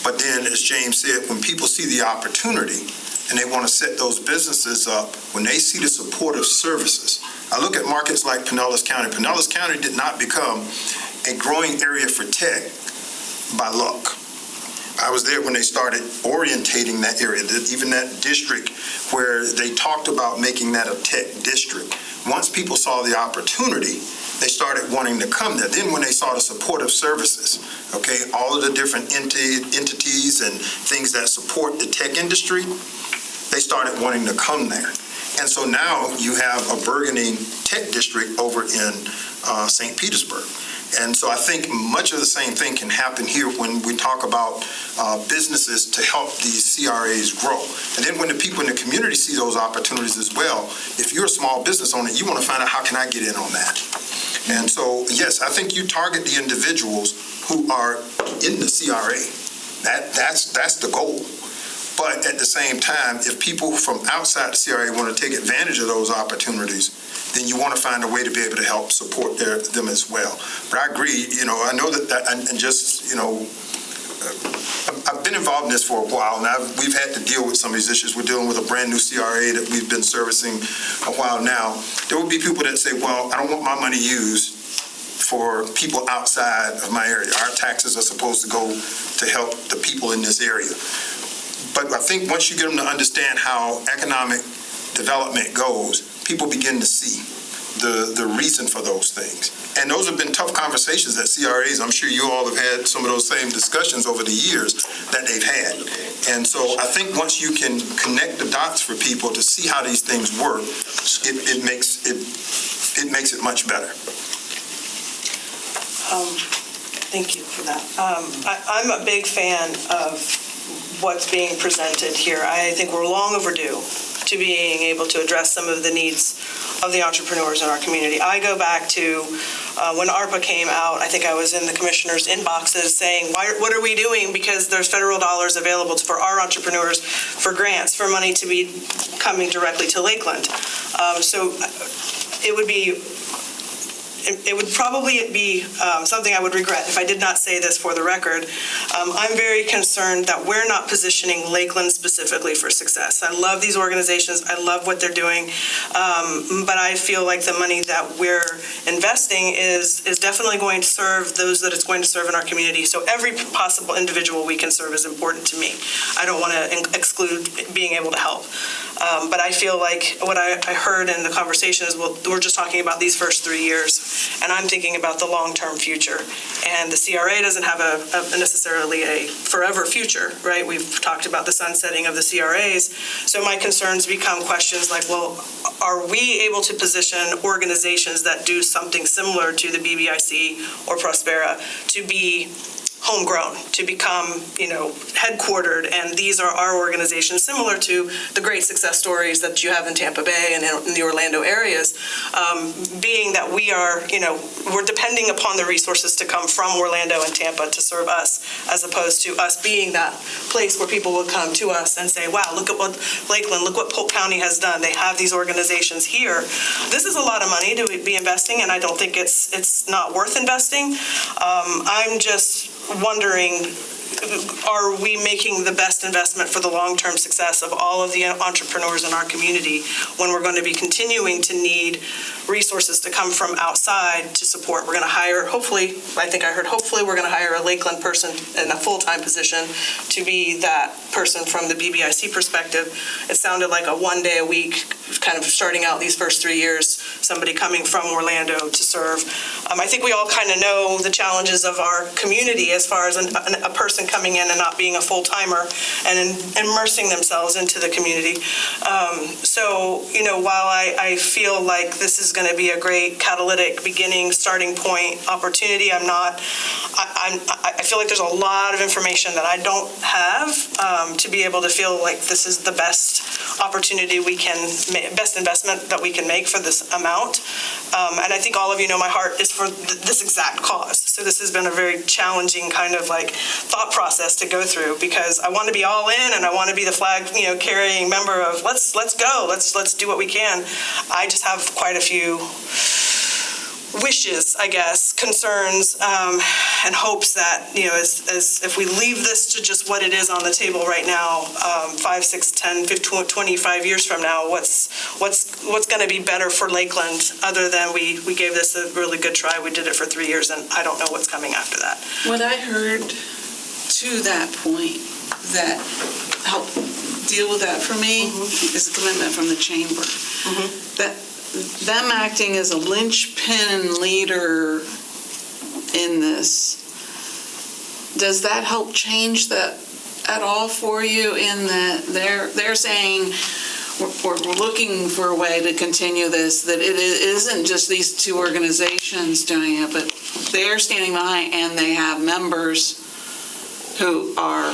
But then, as James said, when people see the opportunity, and they want to set those businesses up, when they see the supportive services. I look at markets like Pinellas County. Pinellas County did not become a growing area for tech by luck. I was there when they started orientating that area, even that district where they talked about making that a tech district. Once people saw the opportunity, they started wanting to come there. Then when they saw the supportive services, okay, all of the different entities and things that support the tech industry, they started wanting to come there. And so now you have a burgeoning tech district over in St. Petersburg. And so I think much of the same thing can happen here when we talk about businesses to help these CRAs grow. And then when the people in the community see those opportunities as well, if you're a small business owner, you want to find out how can I get in on that. And so, yes, I think you target the individuals who are in the CRA. That's the goal. But at the same time, if people from outside the CRA want to take advantage of those opportunities, then you want to find a way to be able to help support them as well. But I agree, I know that and just, I've been involved in this for a while, and we've had to deal with some of these issues. We're dealing with a brand new CRA that we've been servicing a while now. There will be people that say, well, I don't want my money used for people outside of my area. Our taxes are supposed to go to help the people in this area. But I think once you get them to understand how economic development goes, people begin to see the reason for those things. And those have been tough conversations at CRAs. I'm sure you all have had some of those same discussions over the years that they've had. And so I think once you can connect the dots for people to see how these things work, it makes it much better. Thank you for that. I'm a big fan of what's being presented here. I think we're long overdue to being able to address some of the needs of the entrepreneurs in our community. I go back to when ARPA came out. I think I was in the commissioner's inboxes saying, what are we doing? Because there's federal dollars available for our entrepreneurs, for grants, for money to be coming directly to Lakeland. So it would probably be something I would regret if I did not say this for the record. I'm very concerned that we're not positioning Lakeland specifically for success. I love these organizations. I love what they're doing. But I feel like the money that we're investing is definitely going to serve those that it's going to serve in our community. So every possible individual we can serve is important to me. I don't want to exclude being able to help. But I feel like what I heard in the conversation is, well, we're just talking about these first 3 years. And I'm thinking about the long-term future. And the CRA doesn't have necessarily a forever future, right? We've talked about the sunsetting of the CRAs. So my concerns become questions like, well, are we able to position organizations that do something similar to the BBIC or Prospera to be homegrown, to become, headquartered, and these are our organizations similar to the great success stories that you have in Tampa Bay and in the Orlando areas, being that we are, we're depending upon the resources to come from Orlando and Tampa to serve us, as opposed to us being that place where people will come to us and say, wow, look at what Lakeland, look what Polk County has done. They have these organizations here. This is a lot of money to be investing, and I don't think it's not worth investing. I'm just wondering, are we making the best investment for the long-term success of all of the entrepreneurs in our community when we're going to be continuing to need resources to come from outside to support? We're going to hire, hopefully we're going to hire a Lakeland person in a full-time position to be that person from the BBIC perspective. It sounded like a one day a week, kind of starting out these first 3 years, somebody coming from Orlando to serve. I think we all kind of know the challenges of our community as far as a person coming in and not being a full-timer and immersing themselves into the community. So, while I feel like this is going to be a great catalytic beginning, starting point, opportunity, I feel like there's a lot of information that I don't have to be able to feel like this is the best opportunity we can make, best investment that we can make for this amount. And I think all of you know my heart is for this exact cause. So this has been a very challenging kind of thought process to go through, because I want to be all in and I want to be the flag, carrying member of let's go, let's do what we can. I just have quite a few wishes, I guess, concerns, and hopes that, as if we leave this to just what it is on the table right now, 5, 6, 10, 15, 25 years from now, what's going to be better for Lakeland other than we gave this a really good try, we did it for 3 years, and I don't know what's coming after that. What I heard to that point that helped deal with that for me is a commitment from the chamber. That them acting as a linchpin leader in this, does that help change that at all for you in that they're saying we're looking for a way to continue this, that it isn't just these two organizations doing it, but they're standing behind and they have members who are,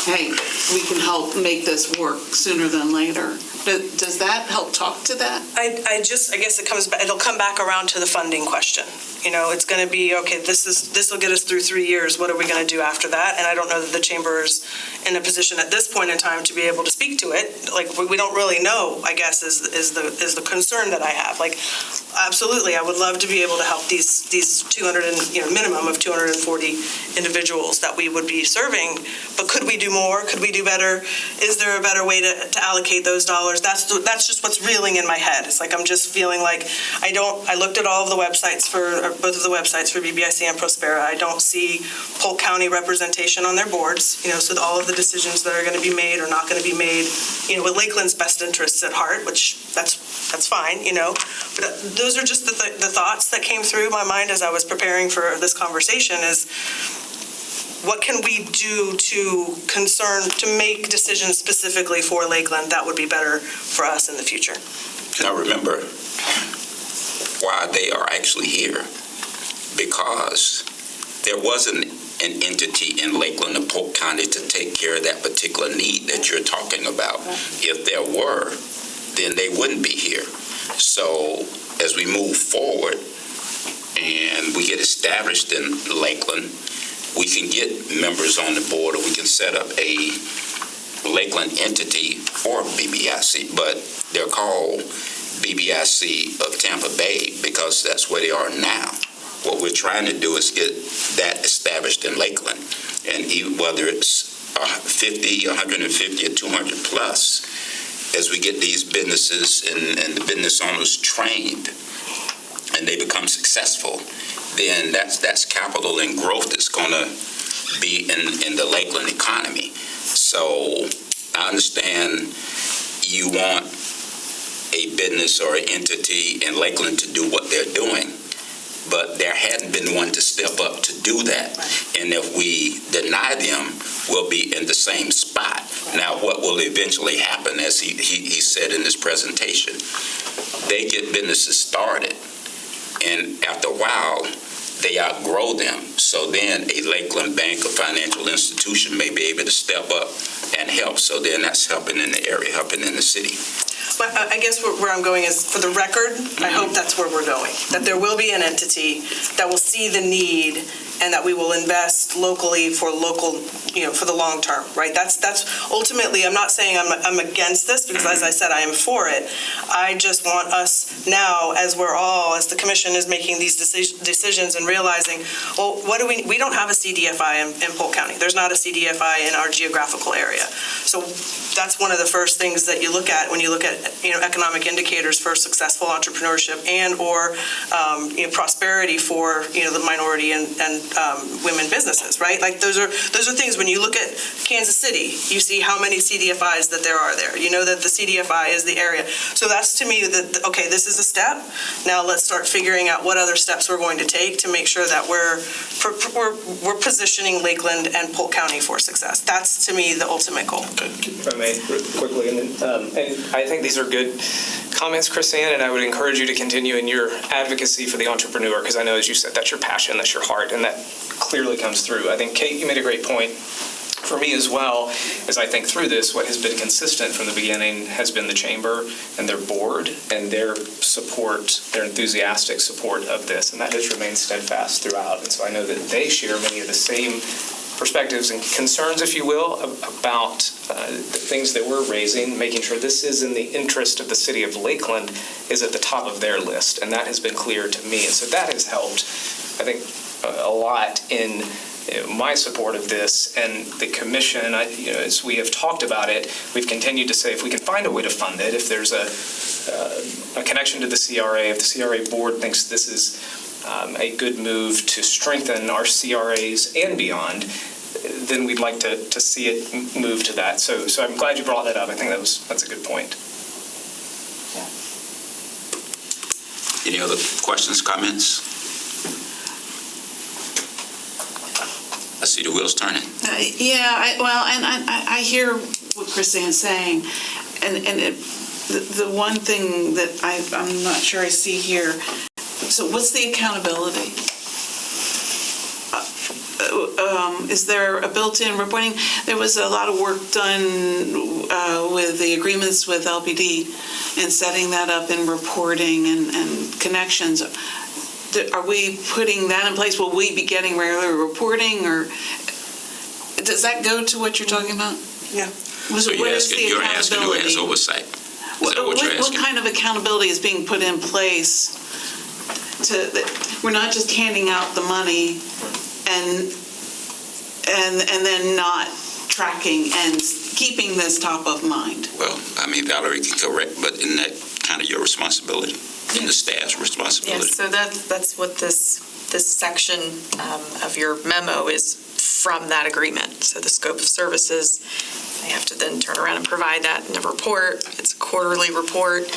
hey, we can help make this work sooner than later. Does that help talk to that? I guess it'll come back around to the funding question. It's going to be, okay, this will get us through 3 years. What are we going to do after that? And I don't know that the chamber is in a position at this point in time to be able to speak to it. Like, we don't really know, I guess, is the concern that I have. Like, absolutely, I would love to be able to help these 200 and, minimum of 240 individuals that we would be serving. But could we do more? Could we do better? Is there a better way to allocate those dollars? That's just what's reeling in my head. It's like I'm just feeling like I looked at all of the websites both of the websites for BBIC and Prospera. I don't see Polk County representation on their boards, so that all of the decisions that are going to be made are not going to be made, with Lakeland's best interests at heart, which that's fine, But those are just the thoughts that came through my mind as I was preparing for this conversation is, what can we do to make decisions specifically for Lakeland that would be better for us in the future? Now remember why they are actually here, because there wasn't an entity in Lakeland or Polk County to take care of that particular need that you're talking about. If there were, then they wouldn't be here. So as we move forward and we get established in Lakeland, we can get members on the board, or we can set up a Lakeland entity for BBIC, but they're called BBIC of Tampa Bay because that's where they are now. What we're trying to do is get that established in Lakeland, and whether it's 50, 150, or 200 plus, as we get these businesses and the business owners trained and they become successful, then that's capital and growth that's going to be in the Lakeland economy. So I understand you want a business or an entity in Lakeland to do what they're doing, but there hadn't been one to step up to do that. And if we deny them, we'll be in the same spot. Now, what will eventually happen, as he said in his presentation, they get businesses started, and after a while, they outgrow them. So then a Lakeland bank or financial institution may be able to step up and help. So then that's helping in the area, helping in the city. But I guess where I'm going is, for the record, I hope that's where we're going, that there will be an entity that will see the need and that we will invest locally for the long term, right? That's ultimately, I'm not saying I'm against this, because as I said, I am for it. I just want us now, as the commission is making these decisions and realizing, well, we don't have a CDFI in Polk County. There's not a CDFI in our geographical area. So that's one of the first things that you look at when you look at economic indicators for successful entrepreneurship and or prosperity for the minority and women businesses, right? Like those are things. When you look at Kansas City, you see how many CDFIs that there are there. You know that the CDFI is the area. So that's, to me, okay, this is a step. Now let's start figuring out what other steps we're going to take to make sure that we're positioning Lakeland and Polk County for success. That's, to me, the ultimate goal. If I may, quickly, and I think these are good comments, Chris-Ann, and I would encourage you to continue in your advocacy for the entrepreneur, because I know, as you said, that's your passion, that's your heart, and that clearly comes through. I think, Kate, you made a great point. For me as well, as I think through this, what has been consistent from the beginning has been the chamber and their board and their support, their enthusiastic support of this, and that has remained steadfast throughout. And so I know that they share many of the same perspectives and concerns, if you will, about the things that we're raising, making sure this is in the interest of the city of Lakeland is at the top of their list, and that has been clear to me. And so that has helped, I think, a lot in my support of this. And the commission, as we have talked about it, we've continued to say if we can find a way to fund it, if there's a connection to the CRA, if the CRA board thinks this is a good move to strengthen our CRAs and beyond, then we'd like to see it move to that. So I'm glad you brought that up. I think that's a good point. Any other questions, comments? I see the wheels turning. I hear what Christine's saying, and the one thing that I'm not sure I see here, so what's the accountability? Is there a built-in reporting? There was a lot of work done with the agreements with LPD and setting that up in reporting and connections. Are we putting that in place? Will we be getting regular reporting, or does that go to what you're talking about? Yeah. So you're asking who has oversight? Is that what you're asking? What kind of accountability is being put in place we're not just handing out the money and then not tracking and keeping this top of mind? Well, Valerie can correct, but isn't that kind of your responsibility and the staff's responsibility? Yes, so that's what this section of your memo is from that agreement. So the scope of services, they have to then turn around and provide that in a report. It's a quarterly report.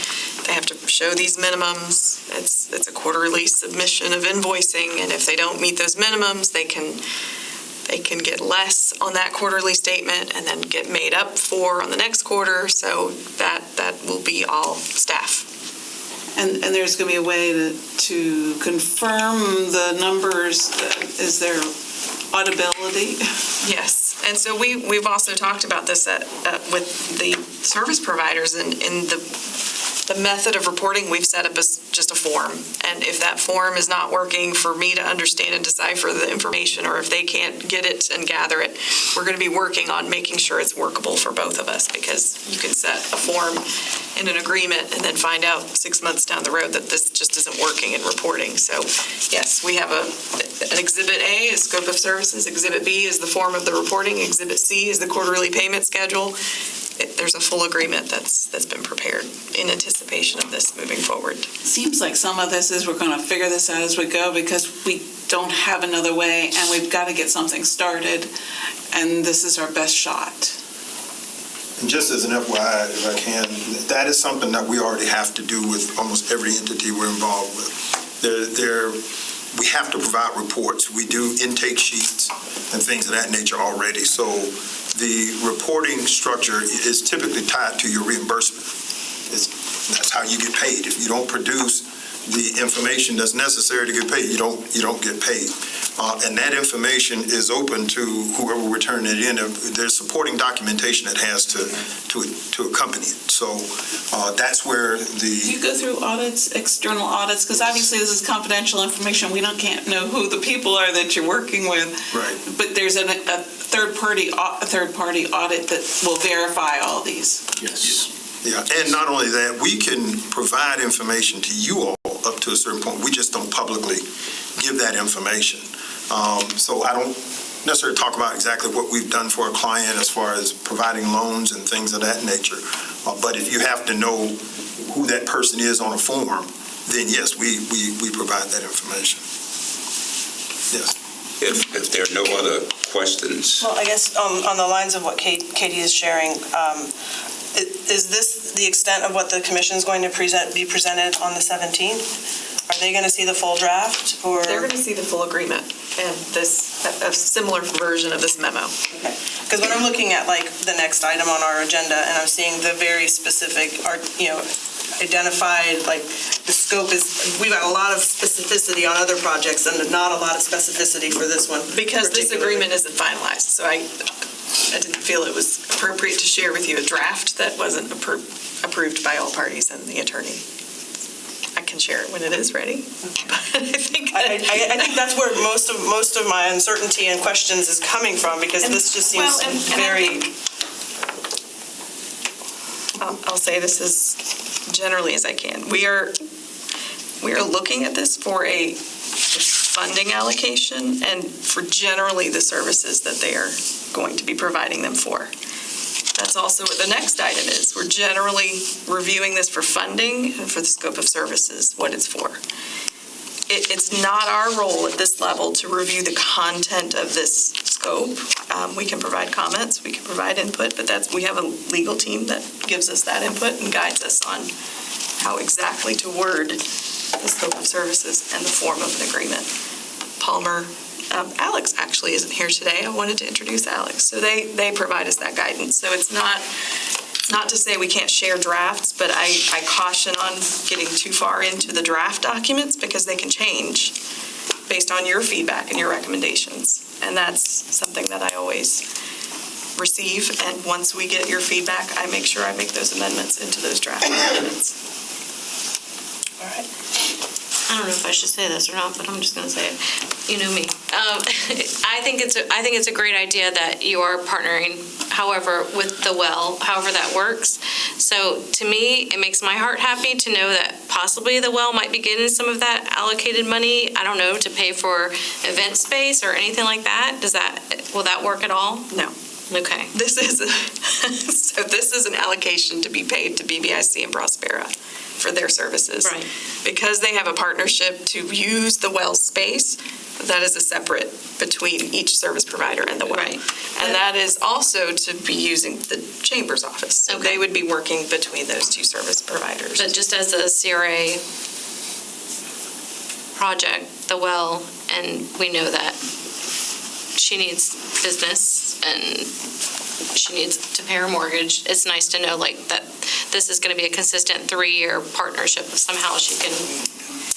They have to show these minimums. It's a quarterly submission of invoicing, and if they don't meet those minimums, they can get less on that quarterly statement and then get made up for on the next quarter. So that will be all staff. And there's going to be a way to confirm the numbers. Is there audibility? Yes, and so we've also talked about this with the service providers, and in the method of reporting we've set up is just a form. And if that form is not working for me to understand and decipher the information, or if they can't get it and gather it, we're going to be working on making sure it's workable for both of us, because you can set a form in an agreement and then find out 6 months down the road that this just isn't working in reporting. So yes, we have an Exhibit A is scope of services, Exhibit B is the form of the reporting, Exhibit C is the quarterly payment schedule. There's a full agreement that's been prepared in anticipation of this moving forward. Seems like some of this is we're going to figure this out as we go, because we don't have another way and we've got to get something started, and this is our best shot. And just as an FYI, if I can, that is something that we already have to do with almost every entity we're involved with. We have to provide reports. We do intake sheets and things of that nature already. So the reporting structure is typically tied to your reimbursement. That's how you get paid. If you don't produce the information that's necessary to get paid, you don't get paid. And that information is open to whoever we're turning it in. There's supporting documentation that has to accompany it. So that's where Do you go through audits, external audits? Because obviously this is confidential information. We can't know who the people are that you're working with. Right. But there's a third-party audit that will verify all these. Yes. Yeah, and not only that, we can provide information to you all up to a certain point. We just don't publicly give that information. So I don't necessarily talk about exactly what we've done for a client as far as providing loans and things of that nature. But if you have to know who that person is on a form, then yes, we provide that information. Yes. If there are no other questions. Well, I guess on the lines of what Katie is sharing, is this the extent of what the commission is going to be presented on the 17th? Are they going to see the full draft, or? They're going to see the full agreement and a similar version of this memo. Okay. Because when I'm looking at like the next item on our agenda, and I'm seeing the very specific, identified, like the scope is, we've got a lot of specificity on other projects and not a lot of specificity for this one. Because this agreement isn't finalized, so I didn't feel it was appropriate to share with you a draft that wasn't approved by all parties and the attorney. I can share it when it is ready. But I think I think that's where most of my uncertainty and questions is coming from, because this just seems very. I'll say this as generally as I can. We are looking at this for a funding allocation and for generally the services that they are going to be providing them for. That's also what the next item is. We're generally reviewing this for funding and for the scope of services, what it's for. It's not our role at this level to review the content of this scope. We can provide comments, we can provide input, but we have a legal team that gives us that input and guides us on how exactly to word the scope of services and the form of an agreement. Palmer, Alex actually isn't here today. I wanted to introduce Alex. So they provide us that guidance. So it's not to say we can't share drafts, but I caution on getting too far into the draft documents because they can change based on your feedback and your recommendations. And that's something that I always receive. And once we get your feedback, I make sure I make those amendments into those draft documents. All right. I don't know if I should say this or not, but I'm just going to say it. You know me. I think it's a great idea that you are partnering, however, with the well, however that works. So to me, it makes my heart happy to know that possibly the well might be getting some of that allocated money, I don't know, to pay for event space or anything like that. Will that work at all? No. Okay. This is an allocation to be paid to BBIC and Prospera for their services. Right. Because they have a partnership to use the well space, that is a separate between each service provider and the well. Right. And that is also to be using the Chamber's office. So Okay. they would be working between those two service providers. But just as a CRA project, the well, and we know that she needs business and she needs to pay her mortgage, it's nice to know like that this is going to be a consistent 3-year partnership. Somehow she can,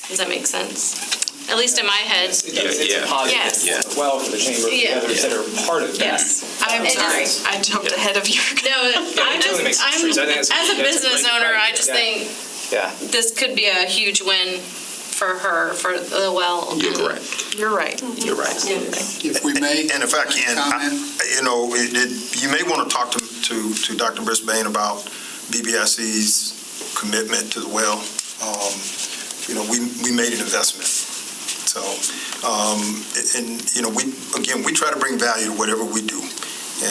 does that make sense? At least in my head. It's a positive. Yes. Well, for the chamber, the Yeah. others that are part of that. Yes. I'm sorry. I jumped ahead of your. No, as a business owner, I just think Yeah. this could be a huge win for her, for the well. You're correct. You're right. You're right. If we may. And if I can, you may want to talk to Dr. Brisbane about BBIC's commitment to the well. We made an investment. So, we try to bring value to whatever we do.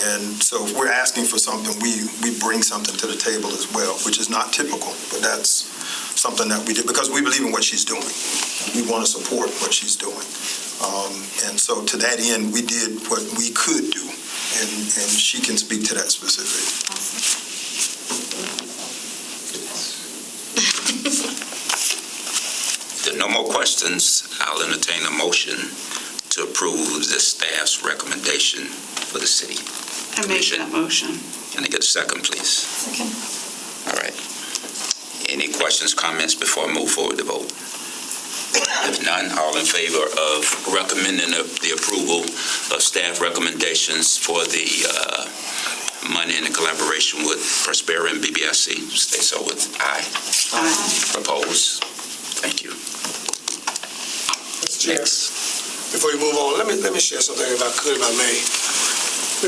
And so if we're asking for something, we bring something to the table as well, which is not typical, but that's something that we did because we believe in what she's doing. We want to support what she's doing. And so to that end, we did what we could do, and she can speak to that specifically. If there are no more questions, I'll entertain a motion to approve the staff's recommendation for the city. I make that motion. Can I get a second, please? Second. All right. Any questions, comments before I move forward to vote? If none, all in favor of recommending the approval of staff recommendations for the money in collaboration with Prospera and BBIC, stay so with aye. Aye. Oppose? Thank you. Mr. Chair, Next. before you move on, let me share something if I could, if I may.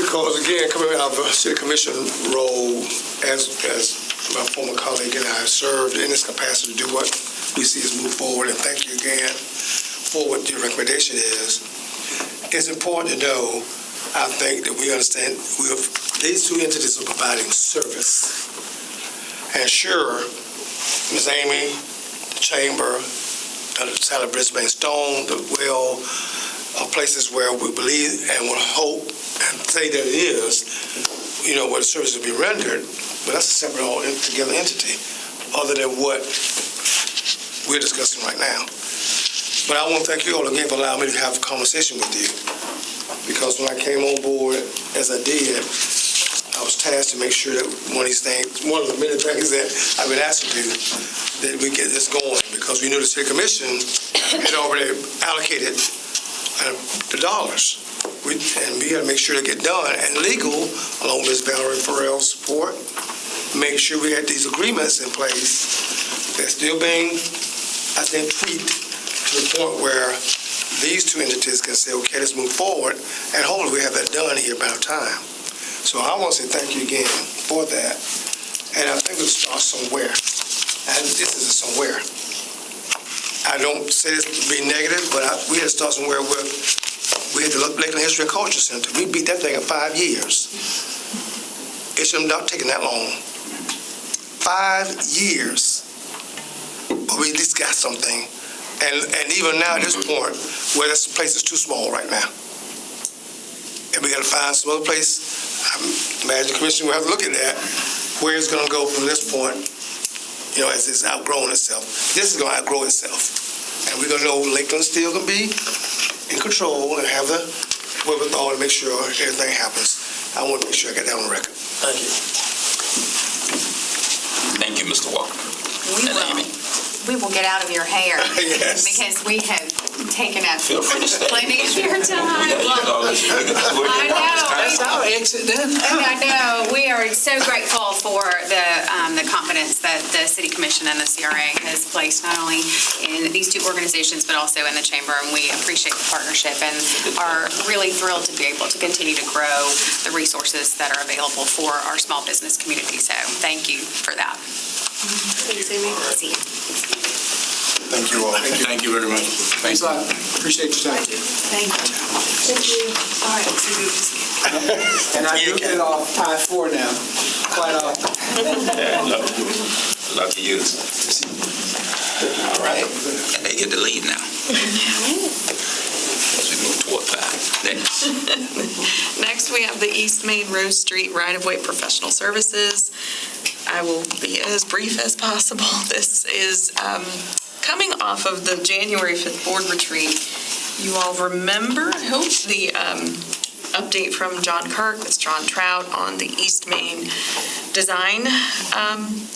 Because again, coming out of a city commission role as my former colleague and I served in this capacity to do what we see as move forward, and thank you again for what your recommendation is. It's important to know, I think, that we understand these two entities are providing service. And sure, Ms. Amy, the Chamber, Sally Brisbane Stone, the well, are places where we believe and will hope and say that it is, where the service will be rendered, but that's a separate all-together entity, other than what we're discussing right now. But I want to thank you all again for allowing me to have a conversation with you, because when I came on board, as I did, I was tasked to make sure that one of the many things that I've been asked to do, that we get this going, because we knew the city commission had already allocated the dollars. And we got to make sure they get done. And legal, along with Ms. Valerie Farrell's support, make sure we had these agreements in place that's still being I think, tweaked to the point where these two entities can say, okay, let's move forward, and hopefully we have that done here by time. So I want to say thank you again for that. And I think we'll start somewhere. And this is somewhere. I don't say this to be negative, but we had to start somewhere where we had the Lakeland History and Culture Center. We beat that thing in 5 years. It shouldn't have taken that long. 5 years. But we at least got something. And even now at this point, where this place is too small right now. And we got to find some other place. I imagine the commission will have to look at that, where it's going to go from this point, as it's outgrown itself. This is going to outgrow itself. And we're going to know Lakeland still going to be in control and have the wherewithal to make sure everything happens. I want to make sure I get that on record. Thank you. Thank you, Mr. Walker. We And will. Amy. We will get out of your hair. Yes. Because we have taken up Feel free to stay. plenty of your time. You got all this- I know. That's our exit then. I know. We are so grateful for the confidence that the City Commission and the CRA has placed not only in these two organizations, but also in the Chamber. And we appreciate the partnership and are really thrilled to be able to continue to grow the resources that are available for our small business community. So thank you for that. Thanks, Amy. See you. Thank you all. Thank you very much. Thanks a lot. Appreciate your time. Thank you. All right, so you just And I do get off I-4 now, quite often. Yeah, lucky you. All right, and they get to leave now. As we move toward 5. Next. Next, we have the East Main Rose Street right-of-way professional services. I will be as brief as possible. This is coming off of the January 5th board retreat. You all remember, I hope, the update from John Kirk, that's John Trout, on the East Main design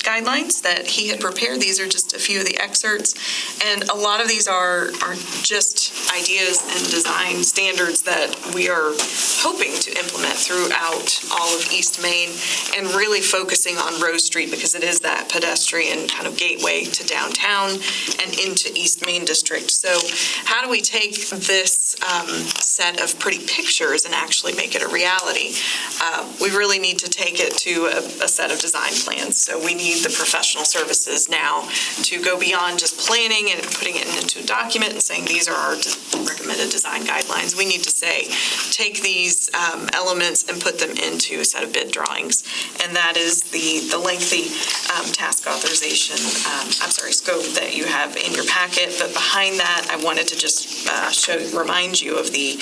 guidelines that he had prepared. These are just a few of the excerpts. And a lot of these are just ideas and design standards that we are hoping to implement throughout all of East Main, and really focusing on Rose Street because it is that pedestrian kind of gateway to downtown and into East Main District. So how do we take this set of pretty pictures and actually make it a reality? We really need to take it to a set of design plans. So we need the professional services now to go beyond just planning and putting it into a document and saying these are our recommended design guidelines. We need to say, take these elements and put them into a set of bid drawings. And that is the lengthy task authorization, scope that you have in your packet. But behind that, I wanted to just remind you of the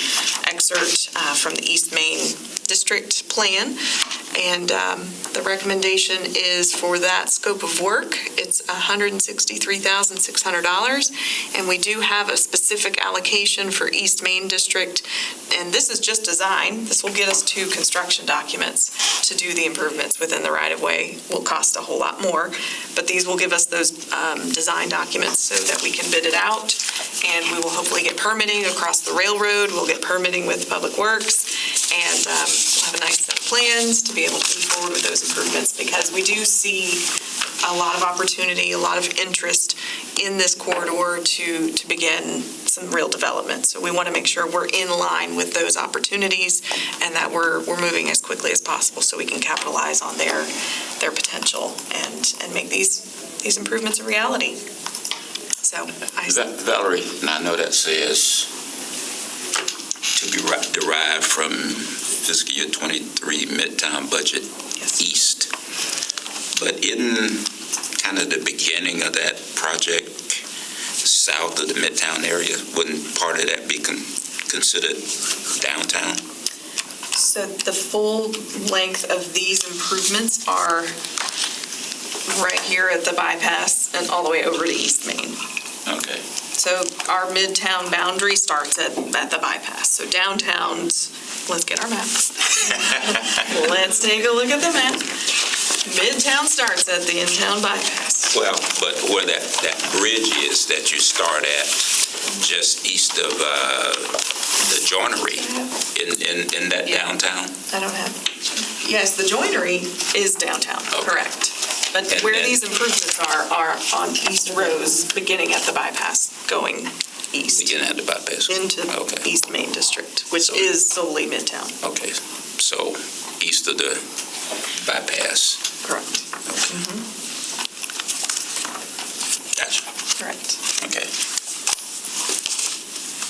excerpt from the East Main District Plan. And the recommendation is for that scope of work, it's $163,600. And we do have a specific allocation for East Main District. And this is just design. This will get us to construction documents to do the improvements within the right-of-way. Will cost a whole lot more, but these will give us those design documents so that we can bid it out. And we will hopefully get permitting across the railroad. We'll get permitting with Public Works. And we'll have a nice set of plans to be able to move forward with those improvements, because we do see a lot of opportunity, a lot of interest in this corridor to begin some real development. So we want to make sure we're in line with those opportunities and that we're moving as quickly as possible so we can capitalize on their potential and make these improvements a reality. So Valerie, and I know that says to be derived from fiscal year 23 Midtown budget east. But in kind of the beginning of that project, south of the Midtown area, wouldn't part of that be considered downtown? So the full length of these improvements are right here at the bypass and all the way over to East Main. Okay. So our Midtown boundary starts at the bypass. So downtown's, let's get our maps. Let's take a look at the map. Midtown starts at the in-town bypass. Well, but where that bridge is that you start at, just east of the joinery in that downtown? I don't have. Yes, the joinery is downtown, Okay. correct. But And where then- these improvements are on East Rose, beginning at the bypass, going east Beginning at the bypass. into Okay. East Main District, which So- is solely Midtown. Okay, so east of the bypass. Correct. Okay. Gotcha. Correct. Okay.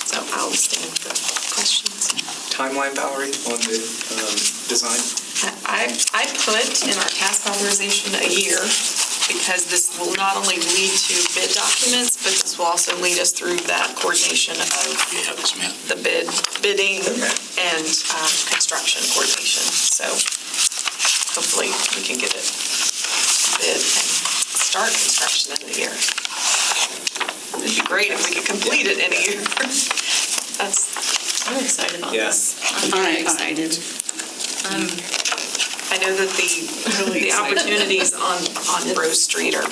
So I'll stand for questions. Timeline, Valerie, on the design? I put in our task authorization a year, because this will not only lead to bid documents, but this will also lead us through that coordination of Yes, ma'am. the bidding and construction coordination. So hopefully we can get it bid and start construction in a year. It'd be great if we could complete it in a year. I'm excited about this. I'm very excited. I know that the opportunities on Rose Street are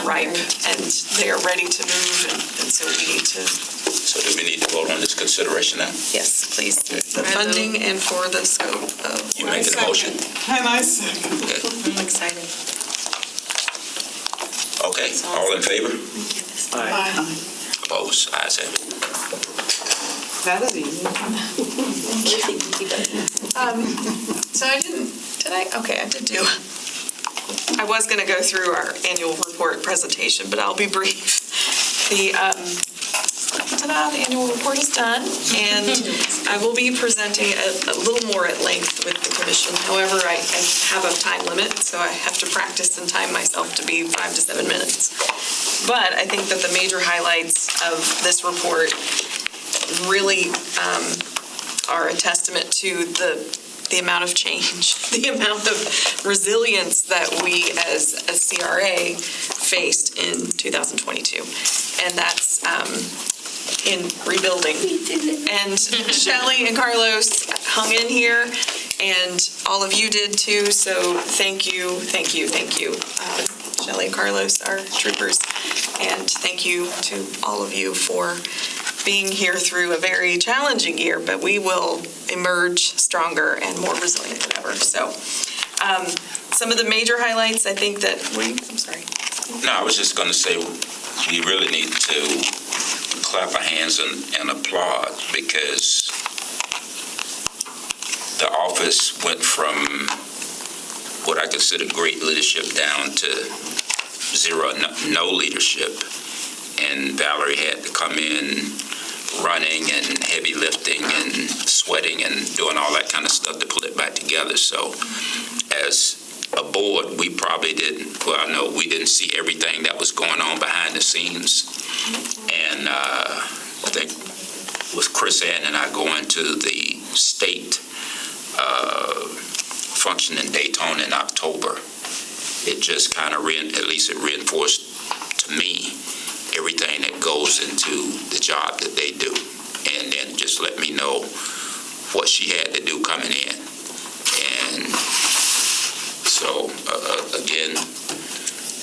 ripe, and they are ready to move, and so we need to. So do we need to vote on this consideration now? Yes, please. The funding and for the scope of. You making a motion? And I second. Okay. I'm excited. Okay, all in favor? Aye. Opposed? Ayes have it. That is easy. So I did do. I was going to go through our annual report presentation, but I'll be brief. The annual report is done, and I will be presenting a little more at length with the commission. However, I have a time limit, so I have to practice and time myself to be 5 to 7 minutes. But I think that the major highlights of this report really are a testament to the amount of change, the amount of resilience that we as a CRA faced in 2022. And that's in rebuilding. And Shelley and Carlos hung in here, and all of you did too, so thank you, thank you, thank you. Shelley and Carlos are troopers, and thank you to all of you for being here through a very challenging year, but we will emerge stronger and more resilient than ever. So some of the major highlights, I think that I'm sorry. No, I was just going to say, we really need to clap our hands and applaud, because the office went from what I consider great leadership down to zero, no leadership. And Valerie had to come in running and heavy lifting and sweating and doing all that kind of stuff to pull it back together. So as a board, we probably didn't, well, no, we didn't see everything that was going on behind the scenes. And I think with Chris Ann and I going to the state function in Daytona in October, it just kind of, at least it reinforced to me everything that goes into the job that they do. And then just let me know what she had to do coming in. And so, again,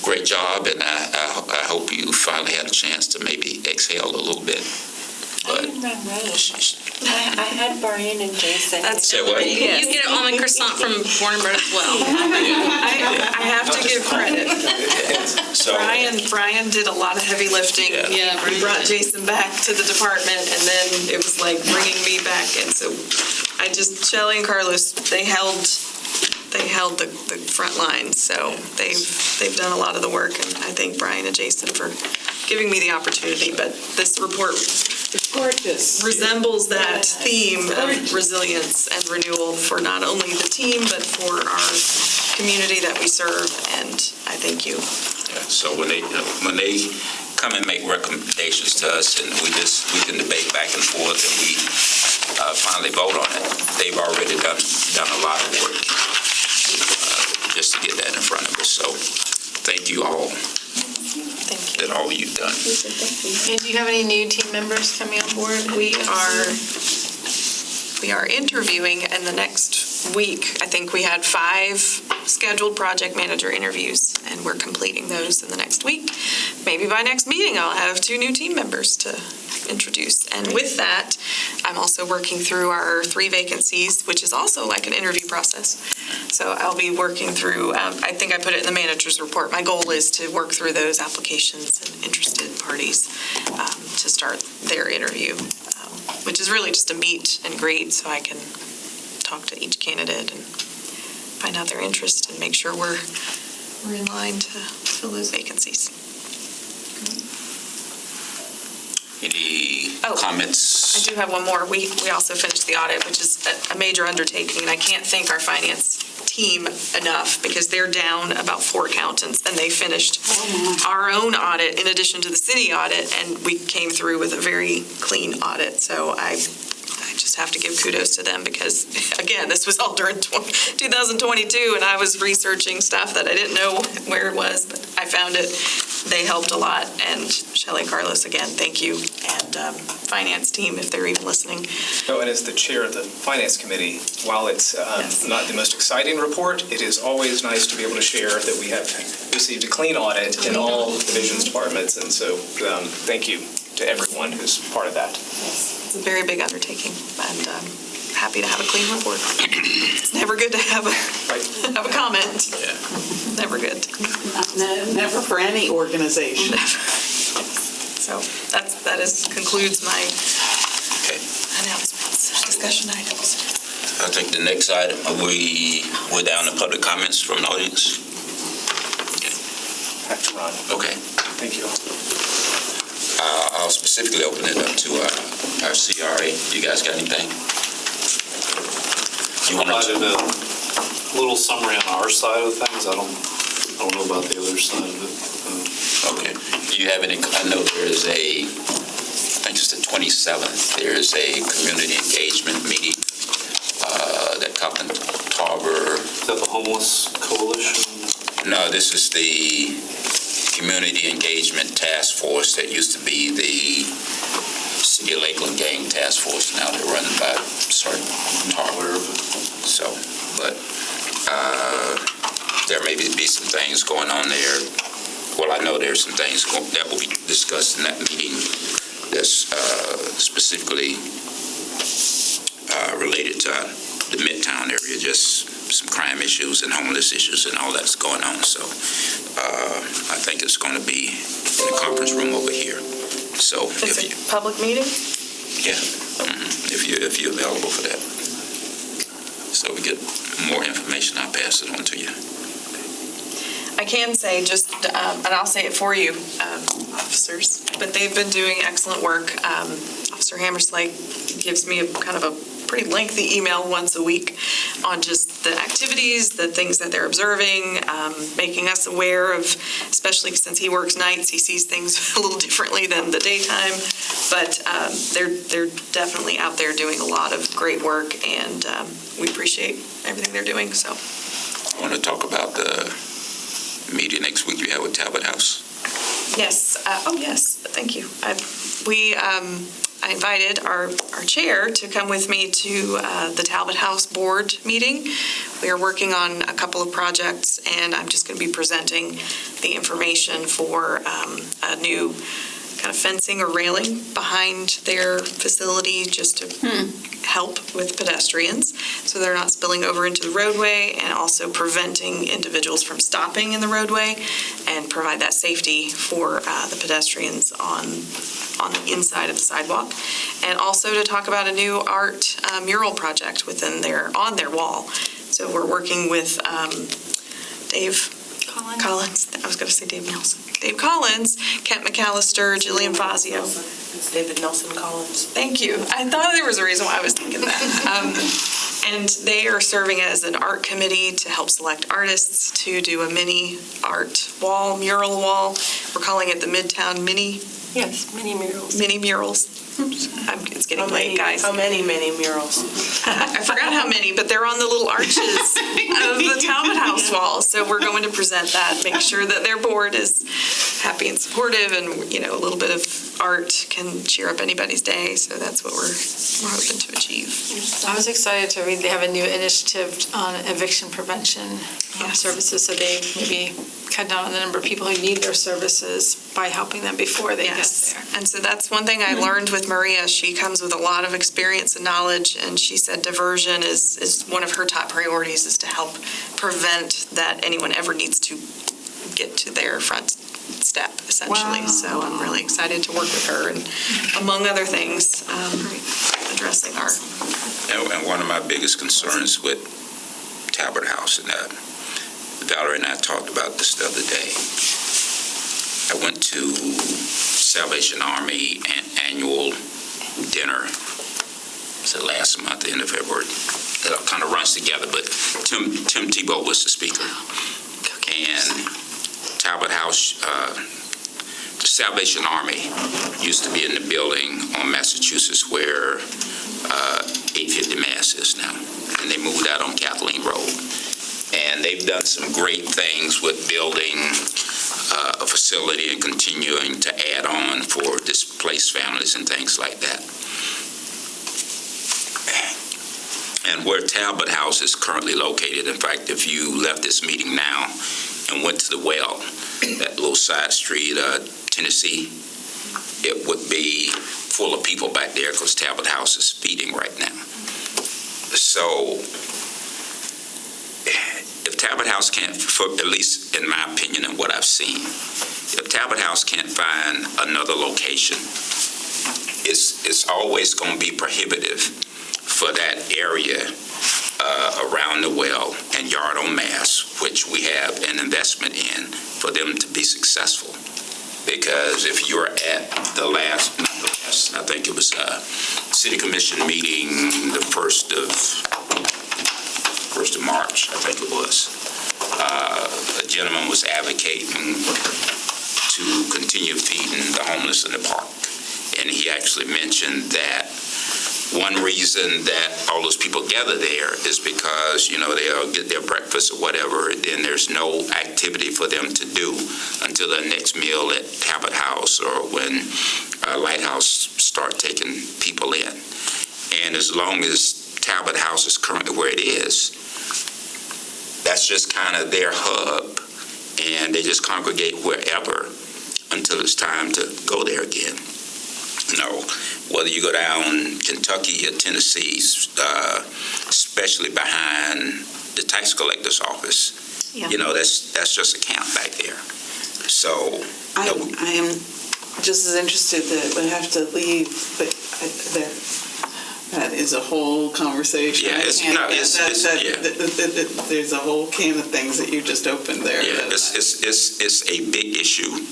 great job, and I hope you finally had a chance to maybe exhale a little bit. But I had Brian and Jason. Say what? You get an almond croissant from Born and Bred as well. I have to give credit. So, Brian did a lot of heavy lifting. Yeah. He brought Jason back to the department, and then it was like bringing me back. And so Shelley and Carlos, they held the front line. So they've done a lot of the work, and I thank Brian and Jason for giving me the opportunity. But this report Gorgeous. resembles that theme of resilience and renewal for not only the team, but for our community that we serve, and I thank you. so when they come and make recommendations to us, and we can debate back and forth, and we finally vote on it, they've already done a lot of work just to get that in front of us. So thank you all. Thank That all you've done. And do you have any new team members coming on board? We are interviewing in the next week. I think we had 5 scheduled project manager interviews, and we're completing those in the next week. Maybe by next meeting, I'll have 2 new team members to introduce. And with that, I'm also working through our 3 vacancies, which is also like an interview process. So I'll be working through, I think I put it in the manager's report. My goal is to work through those applications and interested parties to start their interview, which is really just a meet and greet so I can talk to each candidate and find out their interest and make sure we're in line to fill those vacancies. Any I comments? do have one more. We also finished the audit, which is a major undertaking, and I can't thank our finance team enough because they're down about 4 accountants, and they finished our own audit in addition to the city audit, and we came through with a very clean audit. So I just have to give kudos to them because, again, this was all during 2022, and I was researching stuff that I didn't know where it was, but I found it. They helped a lot, and Shelley Carlos, again, thank you, and finance team, if they're even listening. Oh, and as the chair of the Finance Committee, while it's not the most exciting report, it is always nice to be able to share that we have received a clean audit in all divisions, departments, and so thank you to everyone who's part of that. It's a very big undertaking, and happy to have a clean report. It's never good to have a comment. Yeah. Never good. Never for any organization. So that concludes my Okay. announcements, discussion items. I think the next item, we're down to public comments from the audience. Have to run. Okay. Thank you. I'll specifically open it up to our CRA. You guys got anything? You want Provided to? a little summary on our side of things. I don't know about the other side of it. Okay. Do you have any? I know there is I think it's the 27th. There is a community engagement meeting that Copeland Tarver. Is that the homeless coalition? No, this is the Community Engagement Task Force that used to be the City of Lakeland Gang Task Force. Now they're run by Sergeant Tarver. So, but there may be some things going on there. Well, I know there's some things that will be discussed in that meeting that's specifically related to the Midtown area, just some crime issues and homeless issues and all that's going on. So I think it's going to be in the conference room over here. So It's a public meeting? yeah, if you're available for that. So we get more information, I'll pass it on to you. I can say just, and I'll say it for you, officers, but they've been doing excellent work. Officer Hammerslake gives me a kind of a pretty lengthy email once a week on just the activities, the things that they're observing, making us aware of, especially since he works nights, he sees things a little differently than the daytime. But they're definitely out there doing a lot of great work, and we appreciate everything they're doing. So I want to talk about the meeting next week you have with Talbot House. yes, yes, thank you. I invited our chair to come with me to the Talbot House board meeting. We are working on a couple of projects, and I'm just going to be presenting the information for a new kind of fencing or railing behind their facility just to help with pedestrians so they're not spilling over into the roadway, and also preventing individuals from stopping in the roadway and provide that safety for the pedestrians on the inside of the sidewalk. And also to talk about a new art mural project on their wall. So we're working with Dave Collins. I was going to say Dave Nelson. Dave Collins, Kent McAllister, Jillian Fazio. It's David Nelson Collins. Thank you. I thought there was a reason why I was thinking that. And they are serving as an art committee to help select artists to do a mini art wall, mural wall. We're calling it the Midtown Mini. Yes, mini murals. Mini murals. It's getting late, guys. How many murals? I forgot how many, but they're on the little arches of the Talbot House wall. So we're going to present that, make sure that their board is happy and supportive, and a little bit of art can cheer up anybody's day. So that's what we're hoping to achieve. I was excited to read they have a new initiative on eviction prevention services, so they maybe cut down on the number of people who need their services by helping them before they get Yes. there. And so that's one thing I learned with Maria. She comes with a lot of experience and knowledge, and she said diversion is one of her top priorities, is to help prevent that anyone ever needs to get to their front step, essentially. Wow. So I'm really excited to work with her, and among other things, addressing our... And one of my biggest concerns with Talbot House, and Valerie and I talked about this the other day. I went to Salvation Army annual dinner. Was it last month, the end of February? It kind of runs together, but Tim Tebow was the speaker. And Talbot House, the Salvation Army used to be in the building on Massachusetts where 850 Mass is now. And they moved out on Kathleen Road. And they've done some great things with building a facility and continuing to add on for displaced families and things like that. And where Talbot House is currently located, in fact, if you left this meeting now and went to the well, that little side street, Tennessee, it would be full of people back there because Talbot House is feeding right now. So if Talbot House can't, at least in my opinion and what I've seen, if Talbot House can't find another location, it's always going to be prohibitive for that area around the well and Yard on Mass, which we have an investment in, for them to be successful. Because if you're at the last, I think it was a City Commission meeting, the 1st of March, I think it was, a gentleman was advocating to continue feeding the homeless in the park. And he actually mentioned that one reason that all those people gather there is because, they'll get their breakfast or whatever, and then there's no activity for them to do until their next meal at Talbot House or when Lighthouse start taking people in. And as long as Talbot House is currently where it is, that's just kind of their hub, and they just congregate wherever until it's time to go there again. Whether you go down Kentucky or Tennessee, especially behind the tax collector's office, that's just a camp back there. So I am just as interested that we have to leave, but that is a whole conversation. Yeah, there's a whole can of things that you just opened there. Yeah, it's a big issue,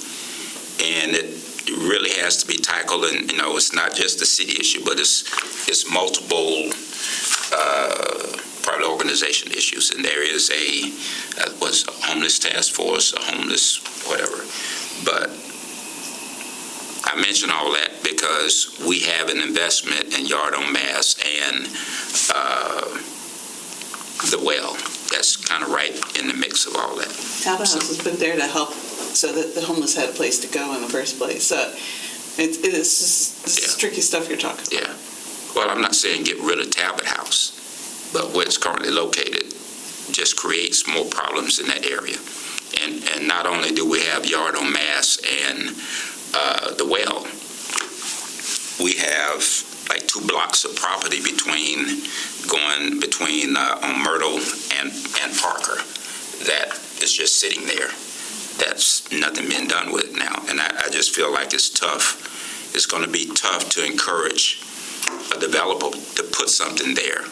and it really has to be tackled. And it's not just a city issue, but it's multiple private organization issues. And there is a homeless task force, a homeless whatever. But I mention all that because we have an investment in Yard on Mass and the well. That's kind of right in the mix of all that. Talbot House was put there to help so that the homeless had a place to go in the first place. So it's just tricky stuff you're talking about. Yeah. Well, I'm not saying get rid of Talbot House, but where it's currently located just creates more problems in that area. And not only do we have Yard on Mass and the well, we have like 2 blocks of property on Myrtle and Parker that is just sitting there. That's nothing being done with it now. And I just feel like it's tough. It's going to be tough to encourage a developer to put something there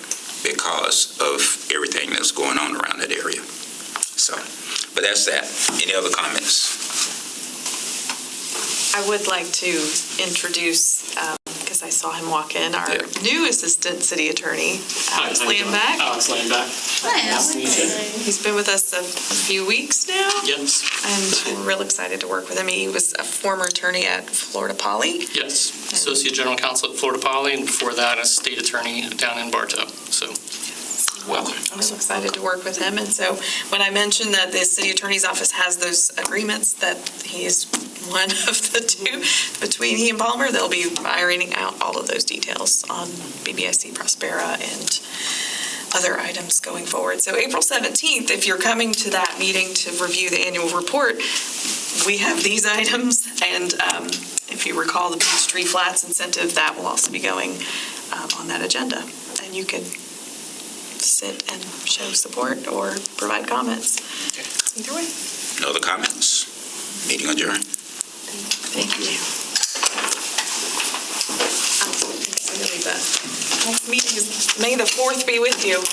because of everything that's going on around that area. So, but that's that. Any other comments? I would like to introduce, because I saw him walk in, our new Assistant City Attorney, Alex Landback. Alex Landback. Nice to meet you. He's been with us a few weeks now. Yes. And we're real excited to work with him. He was a former attorney at Florida Poly. Yes, Associate General Counsel at Florida Poly, and before that, a State Attorney down in Bartow. So, welcome. I'm so excited to work with him. And so when I mentioned that the City Attorney's Office has those agreements, that he is one of the 2 between he and Palmer, they'll be ironing out all of those details on BBIC Prospera and other items going forward. So April 17th, if you're coming to that meeting to review the annual report, we have these items, and if you recall the Beach Tree Flats incentive, that will also be going on that agenda. And you can sit and show support or provide comments. Either way. No other comments? Meeting adjourned. Thank you. Next meeting is May the 4th be with you.